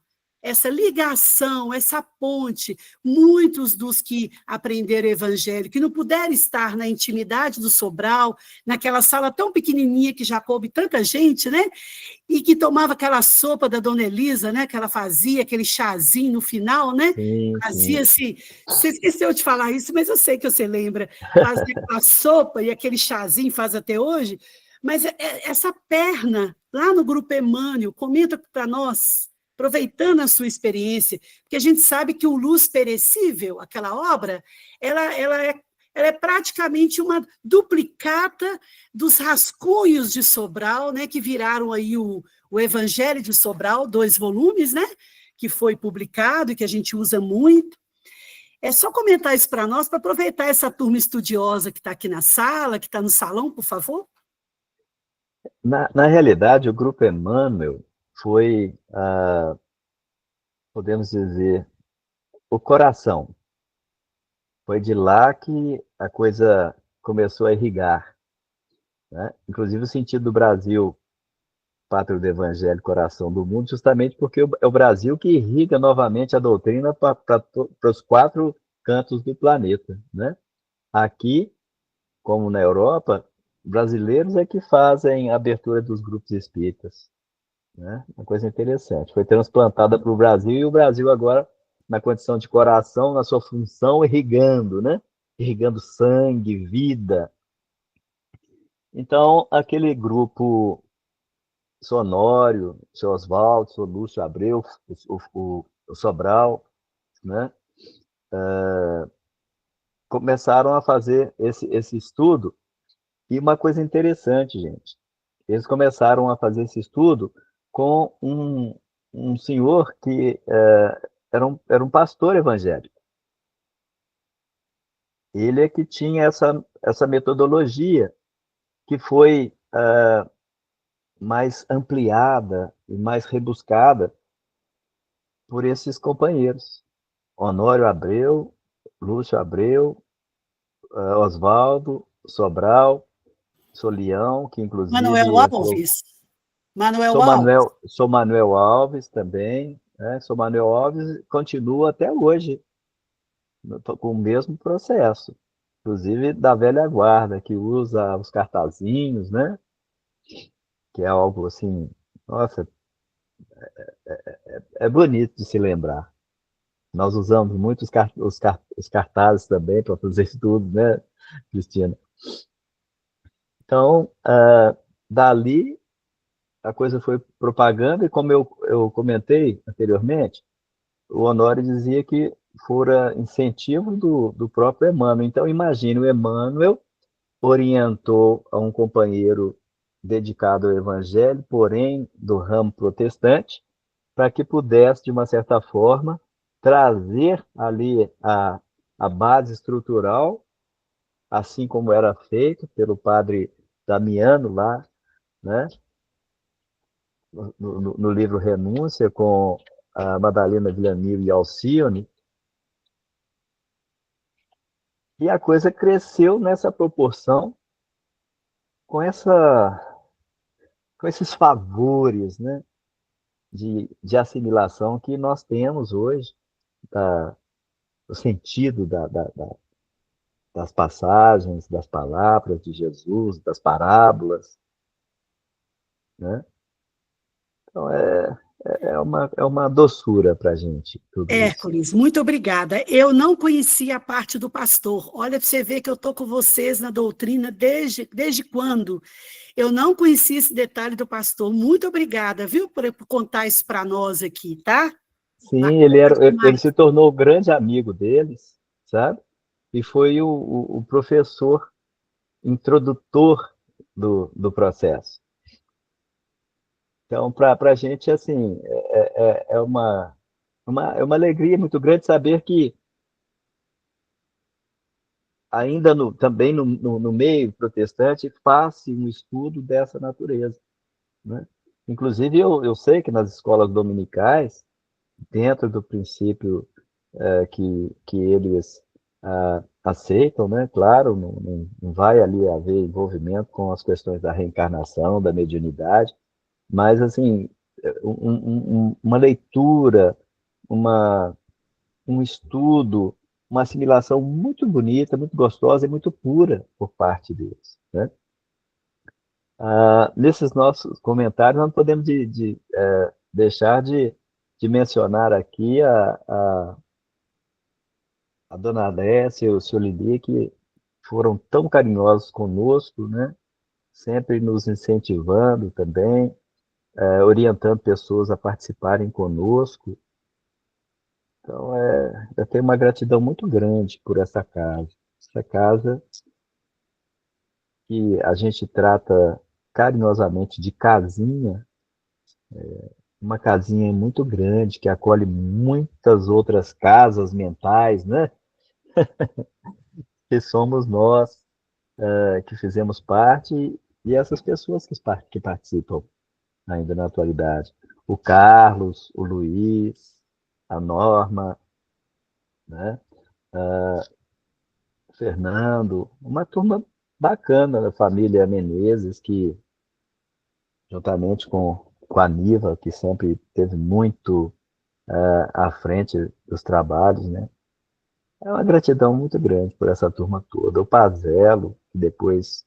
ligação, essa ponte. Muitos dos que aprenderam o Evangelho, que não puderam estar na intimidade do Sobral, naquela sala tão pequenininha que já coube tanta gente, né? E que tomava aquela sopa da Dona Elisa, né? Que ela fazia, aquele chazinho no final, né? Fazia-se... Você esqueceu de falar isso, mas eu sei que você lembra. Fazia aquela sopa e aquele chazinho, faz até hoje. Mas essa perna, lá no Grupo Emmanuel, comenta para nós, aproveitando a sua experiência, porque a gente sabe que o Luz Perecível, aquela obra, ela é praticamente uma duplicata dos rascunhos de Sobral, né, que viraram aí o Evangelho de Sobral, 2 volumes, né, que foi publicado e que a gente usa muito. É só comentar isso para nós, para aproveitar essa turma estudiosa que está aqui na sala, que está no salão, por favor. Na realidade, o Grupo Emmanuel foi, podemos dizer, o coração. Foi de lá que a coisa começou a irrigar, né? Inclusive o sentido do Brasil, pátria do Evangelho, coração do mundo, justamente porque é o Brasil que irriga novamente a doutrina para os 4 cantos do planeta, né? Aqui, como na Europa, brasileiros é que fazem a abertura dos grupos espíritas, né? Uma coisa interessante. Foi transplantada para o Brasil e o Brasil agora, na condição de coração, na sua função, irrigando, né? irrigando sangue, vida. Então, aquele grupo Sonório, seu Oswaldo, seu Lúcio Abreu, o Sobral, né? Começaram a fazer esse estudo. E uma coisa interessante, gente, eles começaram a fazer esse estudo com um senhor que era um pastor evangélico. Ele é que tinha essa metodologia que foi mais ampliada e mais rebuscada por esses companheiros. Honório Abreu, Lúcio Abreu, Oswaldo, Sobral, Solião, que Manuel inclusive entrou. Alves. Manuel Alves. Sou Manuel Alves também, né? Sou Manuel Alves, continua até hoje com o mesmo processo, inclusive da velha guarda, que usa os cartazinhos, né? Que é algo assim, nossa, é bonito de se lembrar. Nós usamos muito os cartazes também para fazer estudo, né, Cristina? Então, dali a coisa foi propagando, e como eu comentei anteriormente, o Honório dizia que fora incentivo do próprio Emmanuel. Então, imagine, o Emmanuel orientou a um companheiro dedicado ao Evangelho, porém do ramo protestante, para que pudesse, de uma certa forma, trazer ali a base estrutural, assim como era feito pelo padre Damiano lá, né, no livro Renúncia, com a Madalena Villamil e Alcione, e a coisa cresceu nessa proporção com com esses favores, né, de assimilação que nós temos hoje, o sentido das passagens, das palavras de Jesus, das parábolas, né? Então, é uma doçura para a gente, tudo isso. Hércules, muito obrigada. Eu não conhecia a parte do pastor. Olha, para você ver que eu estou com vocês na doutrina desde quando? Eu não conhecia esse detalhe do pastor. Muito obrigada, viu, por contar isso para nós aqui, tá? Sim, Bacana ele demais. se tornou grande amigo deles, sabe? E foi o professor introdutor do processo. Então, para a gente, assim, é uma alegria muito grande saber que ainda também no meio protestante faz-se um estudo dessa natureza, né? Inclusive, eu sei que nas escolas dominicais, dentro do princípio que eles aceitam, né? Claro, não vai ali haver envolvimento com as questões da reencarnação, da mediunidade, mas, assim, uma leitura, uma, um estudo, uma assimilação muito bonita, muito gostosa e muito pura por parte deles, né? Nesses nossos comentários, não podemos deixar de mencionar aqui a dona Alessia e o senhor Lili, que foram tão carinhosos conosco, né? Sempre nos incentivando também, orientando pessoas a participarem conosco. Então, eu tenho uma gratidão muito grande por essa casa. Essa casa que a gente trata carinhosamente de casinha, uma casinha muito grande, que acolhe muitas outras casas mentais, né? Que somos nós, que fizemos parte, e essas pessoas que participam ainda na atualidade. O Carlos, o Luiz, a Norma, né? O Fernando, uma turma bacana da família Menezes, que, juntamente com a Niva, que sempre teve muito à frente dos trabalhos, né? É uma gratidão muito grande por essa turma toda. O Pazelo, que depois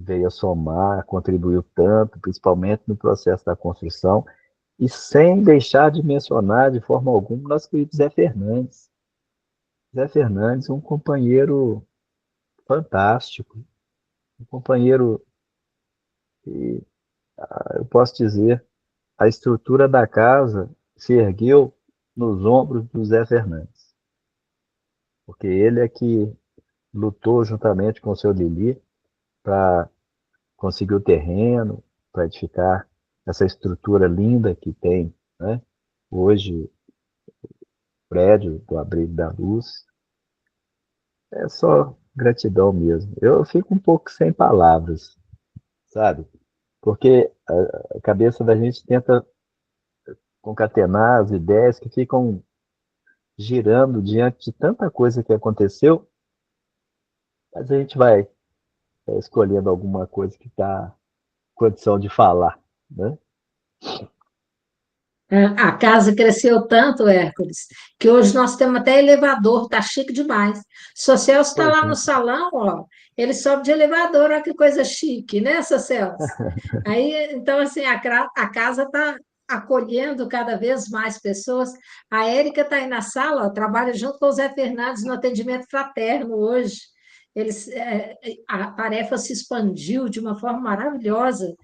veio a somar, contribuiu tanto, principalmente no processo da construção, e sem deixar de mencionar de forma alguma o nosso querido Zé Fernandes. Zé Fernandes, um companheiro fantástico, um companheiro que, eu posso dizer, a estrutura da casa se ergueu nos ombros do Zé Fernandes, porque ele é que lutou juntamente com o seu Lili para conseguir o terreno, para edificar essa estrutura linda que tem, né? Hoje, o prédio do Abrigo da Luz. É só gratidão mesmo. Eu fico um pouco sem palavras, sabe? Porque a cabeça da gente tenta concatenar as ideias que ficam girando diante de tanta coisa que aconteceu, mas a gente vai escolhendo alguma coisa que está em condição de falar, né? A casa cresceu tanto, Hércules, que hoje nós temos até elevador, tá chique demais. Se o Celso está Pois lá no é, salão, ó, ele sobe de elevador, olha que coisa chique, né, seu Celso? Aí, então, assim, a casa está acolhendo cada vez mais pessoas. A Érica está aí na sala, ó, trabalha junto com o Zé Fernandes no atendimento fraterno hoje. A tarefa se expandiu de uma forma maravilhosa,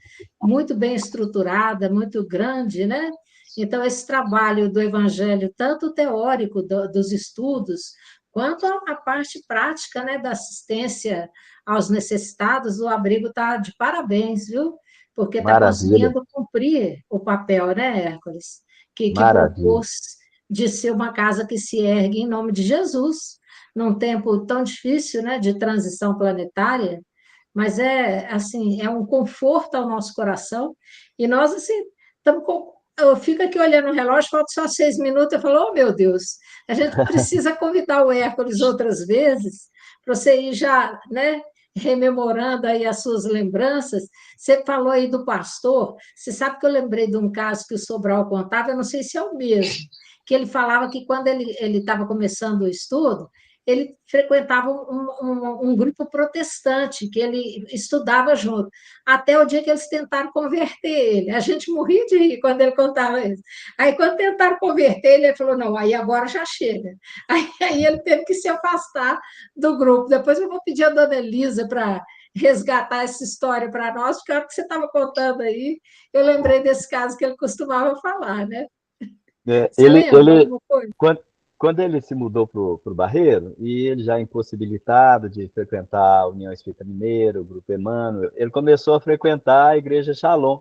muito bem estruturada, muito grande, né? Então, esse trabalho do evangelho, tanto teórico dos estudos, quanto a parte prática, né, da assistência aos necessitados, o abrigo está de parabéns, viu? Porque está maravilha, conseguindo cumprir o papel, né, Hércules? Que maravilha. propôs de ser uma casa que se ergue em nome de Jesus, num tempo tão difícil, né, de transição planetária, mas é assim, é um conforto ao nosso coração, e nós assim, estamos com eu fico aqui olhando o relógio, falta só 6 minutos. Eu falo, oh, meu Deus, a gente precisa convidar o Hércules outras vezes, para você ir já, né, rememorando aí as suas lembranças. Você falou aí do pastor, você sabe que eu lembrei de um caso que o Sobral contava, eu não sei se é o mesmo, que ele falava que quando ele estava começando o estudo, ele frequentava um grupo protestante, que ele estudava junto até o dia que eles tentaram converter ele. A gente morria de rir quando ele contava isso. Aí, quando tentaram converter ele, ele falou: não, aí agora já chega. Aí ele teve que se afastar do grupo. Depois eu vou pedir a dona Elisa para resgatar essa história para nós, porque a hora que você estava contando aí, eu lembrei desse caso que ele costumava falar, né? É, Você lembra alguma coisa? quando, quando ele se mudou para o Barreiro, e ele já impossibilitado de frequentar a União Espírita Mineira, o Grupo Emmanuel, ele começou a frequentar a Igreja Shalom.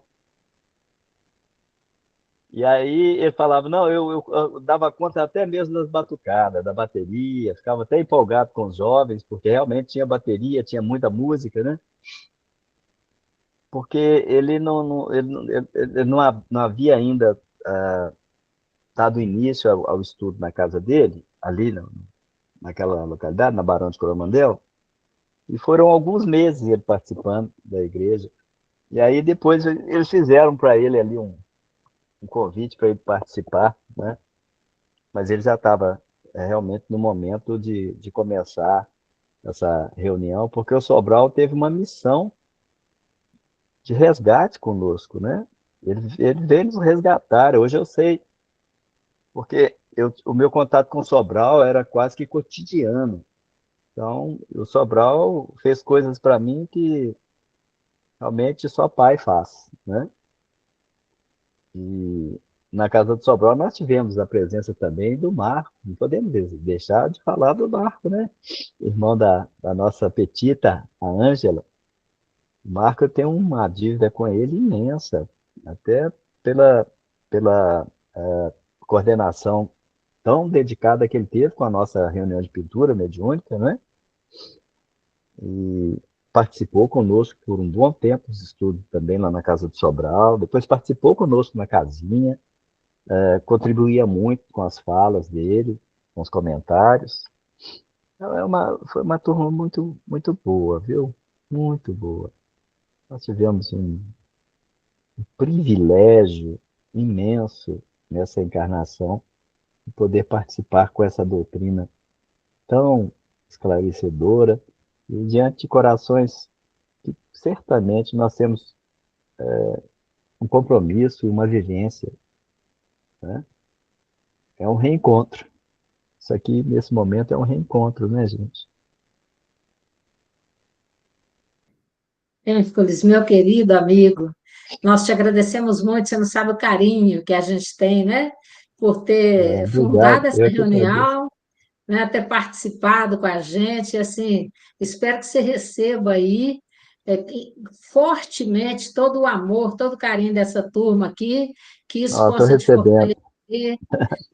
E aí ele falava, não, eu dava conta até mesmo das batucadas, da bateria, ficava até empolgado com os jovens, porque realmente tinha bateria, tinha muita música, né? Porque ele não havia ainda dado início ao estudo na casa dele, ali naquela localidade, na Barão de Coromandel, e foram alguns meses ele participando da igreja. E aí depois eles fizeram para ele ali um convite para ele participar, né? Mas ele já estava realmente no momento de começar essa reunião, porque o Sobral teve uma missão de resgate conosco, né? Ele veio nos resgatar. Hoje eu sei, porque o meu contato com o Sobral era quase que cotidiano. Então, o Sobral fez coisas para mim que realmente só pai faz, né? E na casa do Sobral nós tivemos a presença também do Marco, não podemos deixar de falar do Marco, né? Irmão da nossa petita, a Ângela. O Marco tem uma dívida com ele imensa, até pela, pela coordenação tão dedicada que ele teve com a nossa reunião de pintura mediúnica, né? E participou conosco por um bom tempo dos estudos também lá na Casa do Sobral, depois participou conosco na casinha, contribuía muito com as falas dele, com os comentários. Então, foi uma turma muito, muito boa, viu? Muito boa. Nós tivemos um privilégio imenso nessa encarnação de poder participar com essa doutrina tão esclarecedora e diante de corações que certamente nós temos um compromisso e uma vivência, né? É um reencontro. Isso aqui, nesse momento, é um reencontro, né, gente? Hércules, meu querido amigo, nós te agradecemos muito, você não sabe o carinho que a gente tem, né? Por ter Obrigado, fundado essa eu que agradeço. reunião, né, ter participado com a gente, assim, espero que você receba aí fortemente todo o amor, todo o carinho dessa turma aqui, que isso Estou possa te recebendo. fortalecer,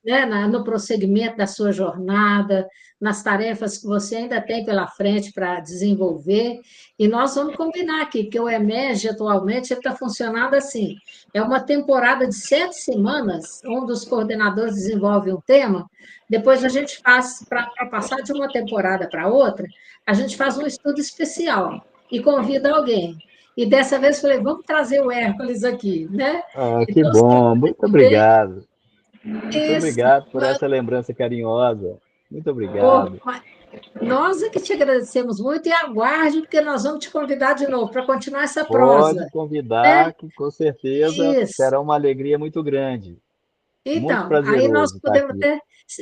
né, no prosseguimento da sua jornada, nas tarefas que você ainda tem pela frente para desenvolver. E nós vamos combinar aqui, porque o EMEG atualmente está funcionando assim: é uma temporada de 7 semanas, um dos coordenadores desenvolve um tema, depois a gente faz, para passar de uma temporada para outra, a gente faz um estudo especial e convida alguém. E dessa vez falei, vamos trazer o Hércules aqui, né? Que Então, bom, muito obrigado. Muito isso, obrigado por essa lembrança carinhosa. Muito oh, obrigado. nós é que te agradecemos muito e aguarde, porque nós vamos te convidar de novo para continuar essa Pode prosa, convidar, né? que com certeza Isso. será uma alegria muito grande. Muito Então, aí nós prazeroso estar podemos aqui. até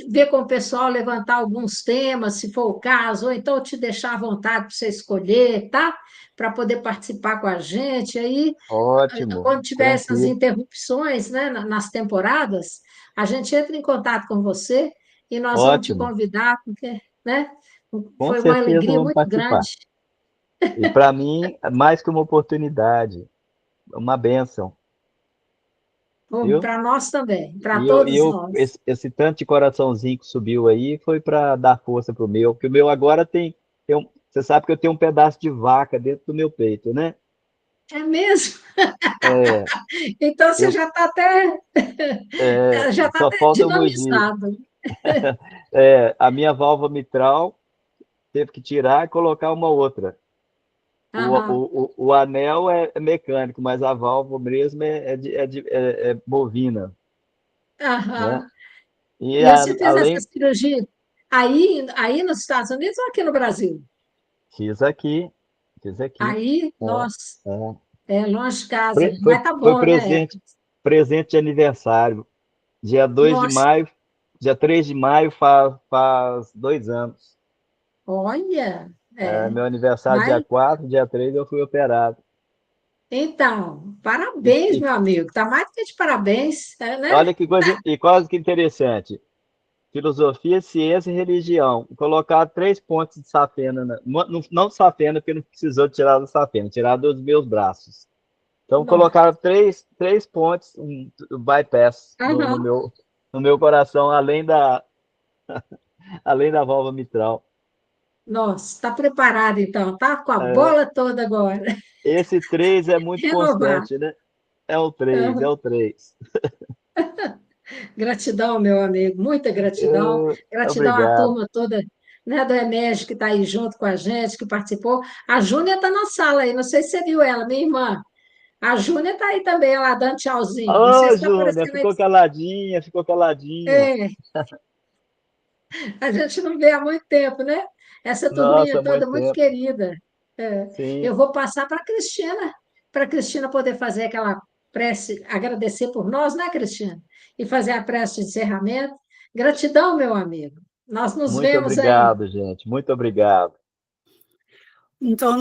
ver com o pessoal, levantar alguns temas, se for o caso, ou então te deixar à vontade para você escolher, tá? Para poder participar com a gente. Aí, Ótimo, quando tiver essas tranquilo. interrupções, né, nas temporadas, a gente entra em contato com você e nós vamos te Ótimo. convidar, porque, né, Com foi uma certeza alegria vamos muito participar. grande. E para mim, mais que uma oportunidade, uma bênção, viu? Para nós também, para E todos eu nós. esse tanto de coraçãozinho que subiu aí foi para dar força pro meu, porque o meu agora você sabe que eu tenho um pedaço de vaca dentro do meu peito, né? É mesmo? É, Então você eu, já está até, já tá só até falta eu mugir. dinamizado. A minha válvula mitral teve que tirar e colocar uma outra. Aham, O anel é mecânico, mas a válvula mesmo é bovina, né? aham. E E você fez essa além, cirurgia aí nos Estados Unidos ou aqui no Brasil? fiz aqui, fiz aqui. Aí, É, nossa, é. é longe de casa, Foi, mas foi, tá foi bom, né? presente de aniversário. Dia 2 de Nossa, maio, dia 3 de maio faz 2 anos. olha, Meu aniversário dia mas 4, dia 3 eu fui operado. então, E, parabéns, e meu amigo, tá mais do que de parabéns, né? olha que coisa, e quase que interessante. Filosofia, ciência e religião. Colocar 3 pontos de safena, não safena, porque não precisou tirar da safena, tirar dos meus braços. Então, Nossa, colocaram três pontos, um bypass aham. no meu coração, além da válvula mitral. Nossa, está preparado então, tá com a É, bola toda agora, esse 3 é muito renovado. constante, né? É o 3, é Aham. o 3. Gratidão, meu amigo, muita gratidão. Gratidão à Obrigado. turma toda, né, do EMEG que está aí junto com a gente, que participou. A Júnia está na sala aí, não sei se você viu ela, minha irmã. A Júnia está aí também, ela dando tchauzinho. Não sei Ô, se está Júnior, aparecendo aí. ficou caladinha, ficou caladinha. É, a gente não vê há muito tempo, né? Essa turminha Nossa, toda muito muito tempo. querida. É, Sim, eu vou passar para a Cristina poder fazer aquela prece, agradecer por nós, né, Cristina? E fazer a prece de encerramento. Gratidão, meu amigo. Nós nos muito vemos aí. obrigado, gente. Muito obrigado. Então,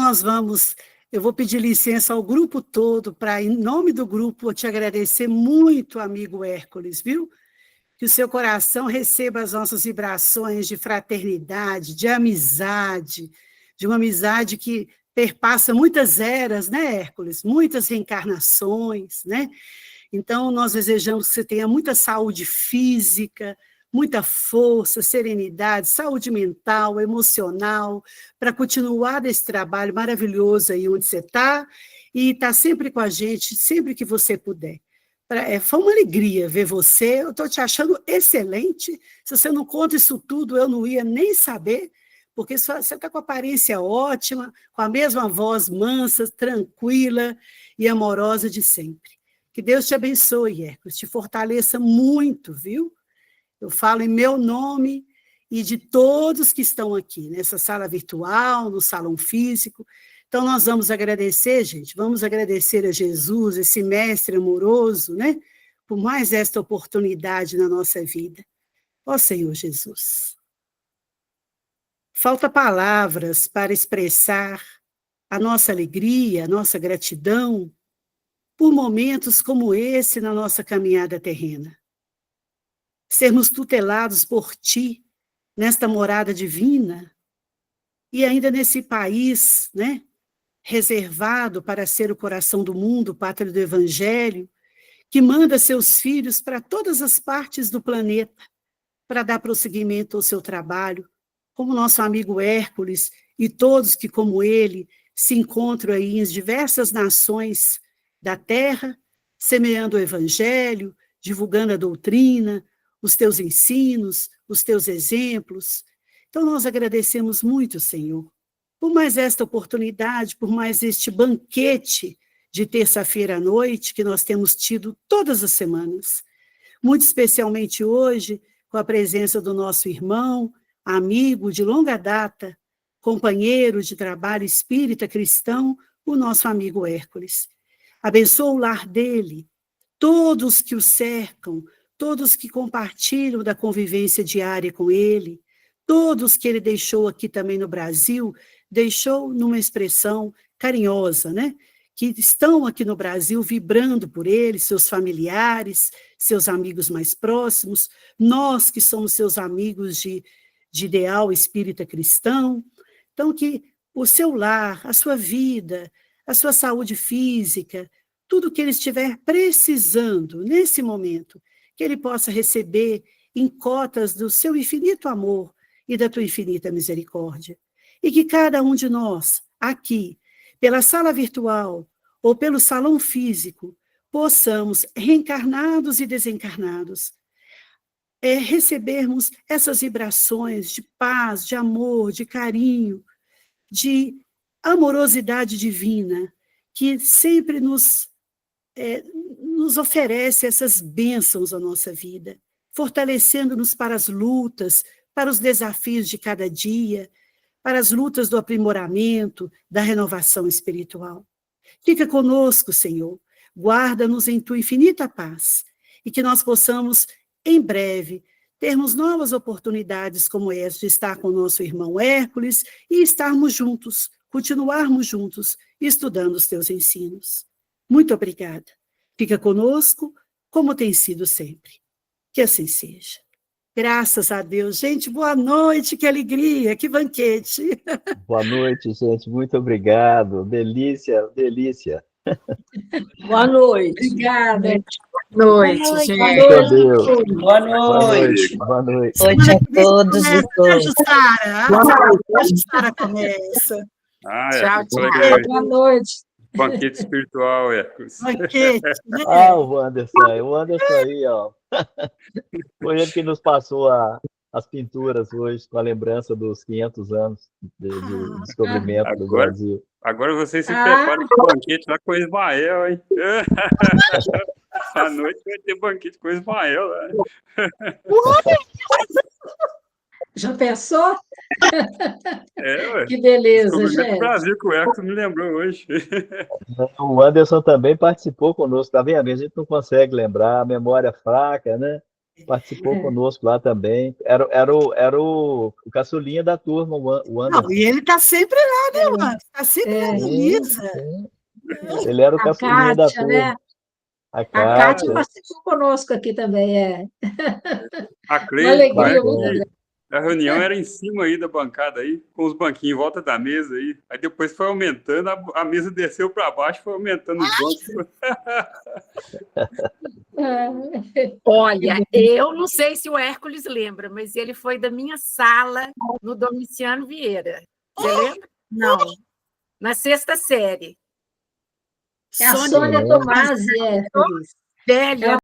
eu vou pedir licença ao grupo todo para, em nome do grupo, eu te agradecer muito, amigo Hércules, viu? Que o seu coração receba as nossas vibrações de fraternidade, de uma amizade que perpassa muitas eras, né, Hércules? Muitas reencarnações, né? Então, nós desejamos que você tenha muita saúde física, muita força, serenidade, saúde mental, emocional, para continuar desse trabalho maravilhoso aí onde você está e estar sempre com a gente, sempre que você puder. Foi uma alegria ver você, eu estou te achando excelente. Se você não conta isso tudo, eu não ia nem saber, porque você está com aparência ótima, com a mesma voz mansa, tranquila e amorosa de sempre. Que Deus te abençoe, Hércules, te fortaleça muito, viu? Eu falo em meu nome e de todos que estão aqui, nessa sala virtual, no salão físico. Então, nós vamos agradecer, gente, vamos agradecer a Jesus, esse mestre amoroso, né? Por mais esta oportunidade na nossa vida. Ó Senhor Jesus, falta palavras para expressar a nossa alegria, a nossa gratidão por momentos como esse na nossa caminhada terrena. Sermos tutelados por Ti, nesta morada divina, e ainda nesse país, né, reservado para ser o coração do mundo, pátria do Evangelho, que manda seus filhos para todas as partes do planeta para dar prosseguimento ao seu trabalho, como nosso amigo Hércules e todos que, como ele, se encontram aí em diversas nações da Terra, semeando o Evangelho, divulgando a doutrina, os teus ensinos, os teus exemplos. Então, nós agradecemos muito, Senhor, por mais esta oportunidade, por mais este banquete de terça-feira à noite que nós temos tido todas as semanas. Muito especialmente hoje, com a presença do nosso irmão, amigo de longa data, companheiro de trabalho espírita cristão, o nosso amigo Hércules. Abençoa o lar dele, todos que o cercam, todos que compartilham da convivência diária com ele, todos que ele deixou aqui também no Brasil, deixou numa expressão carinhosa, né? Que estão aqui no Brasil vibrando por ele, seus familiares, seus amigos mais próximos, nós que somos seus amigos de ideal espírita cristão. Então, que o seu lar, a sua vida, a sua saúde física, tudo que ele estiver precisando nesse momento, que ele possa receber em cotas do seu infinito amor e da tua infinita misericórdia. E que cada um de nós, aqui, pela sala virtual ou pelo salão físico, possamos, reencarnados e desencarnados, recebermos essas vibrações de paz, de amor, de carinho, de amorosidade divina, que sempre nos oferece essas bênçãos à nossa vida, fortalecendo-nos para as lutas, para os desafios de cada dia, para as lutas do aprimoramento, da renovação espiritual. Fica conosco, Senhor, guarda-nos em tua infinita paz, e que nós possamos, em breve, termos novas oportunidades como essa de estar com o nosso irmão Hércules e estarmos juntos, continuarmos juntos, estudando os teus ensinos. Muito obrigada. Fica conosco, como tem sido sempre. Que assim seja. Graças a Deus. Gente, boa noite, que alegria, que banquete. Boa noite, gente. Muito obrigado. Delícia, delícia. Boa noite. Obrigada. Boa noite, gente. Boa noite. Boa noite. Boa noite. Boa noite a todos e todas. A Jussara começa. Tchau, tchau. Boa noite. Banquete espiritual, Banquete, né? O Anderson aí, ó. Foi ele que nos passou as pinturas hoje, com a lembrança dos 500 anos de descobrimento do Brasil. Agora vocês se preparem para o banquete lá com o Ismael, hein? À noite vai ter banquete com o Ismael. Né? Já pensou? Ué. Que beleza, gente. Do Brasil que o Hércules me lembrou hoje. O Anderson também participou conosco, tá vendo? A gente não consegue lembrar, a memória fraca, né? Participou conosco lá também. Era o caçulinha da turma, o Anderson. Não, e ele está sempre lá, né, mano? Está sempre na Luísa. Ele era o caçulinha da turma. Né? A Kátia participou conosco aqui também, A Cleide, alegria muito grande. A reunião era em cima aí da bancada aí, com os banquinhos em volta da mesa aí. Aí depois foi aumentando, a mesa desceu para baixo, foi aumentando os bancos. Olha, eu não sei se o Hércules lembra, mas ele foi da minha sala no Domiciano Vieira. Você lembra? Não. Na 6ª série. É a Sônia Tomasi, Hércules. Velha.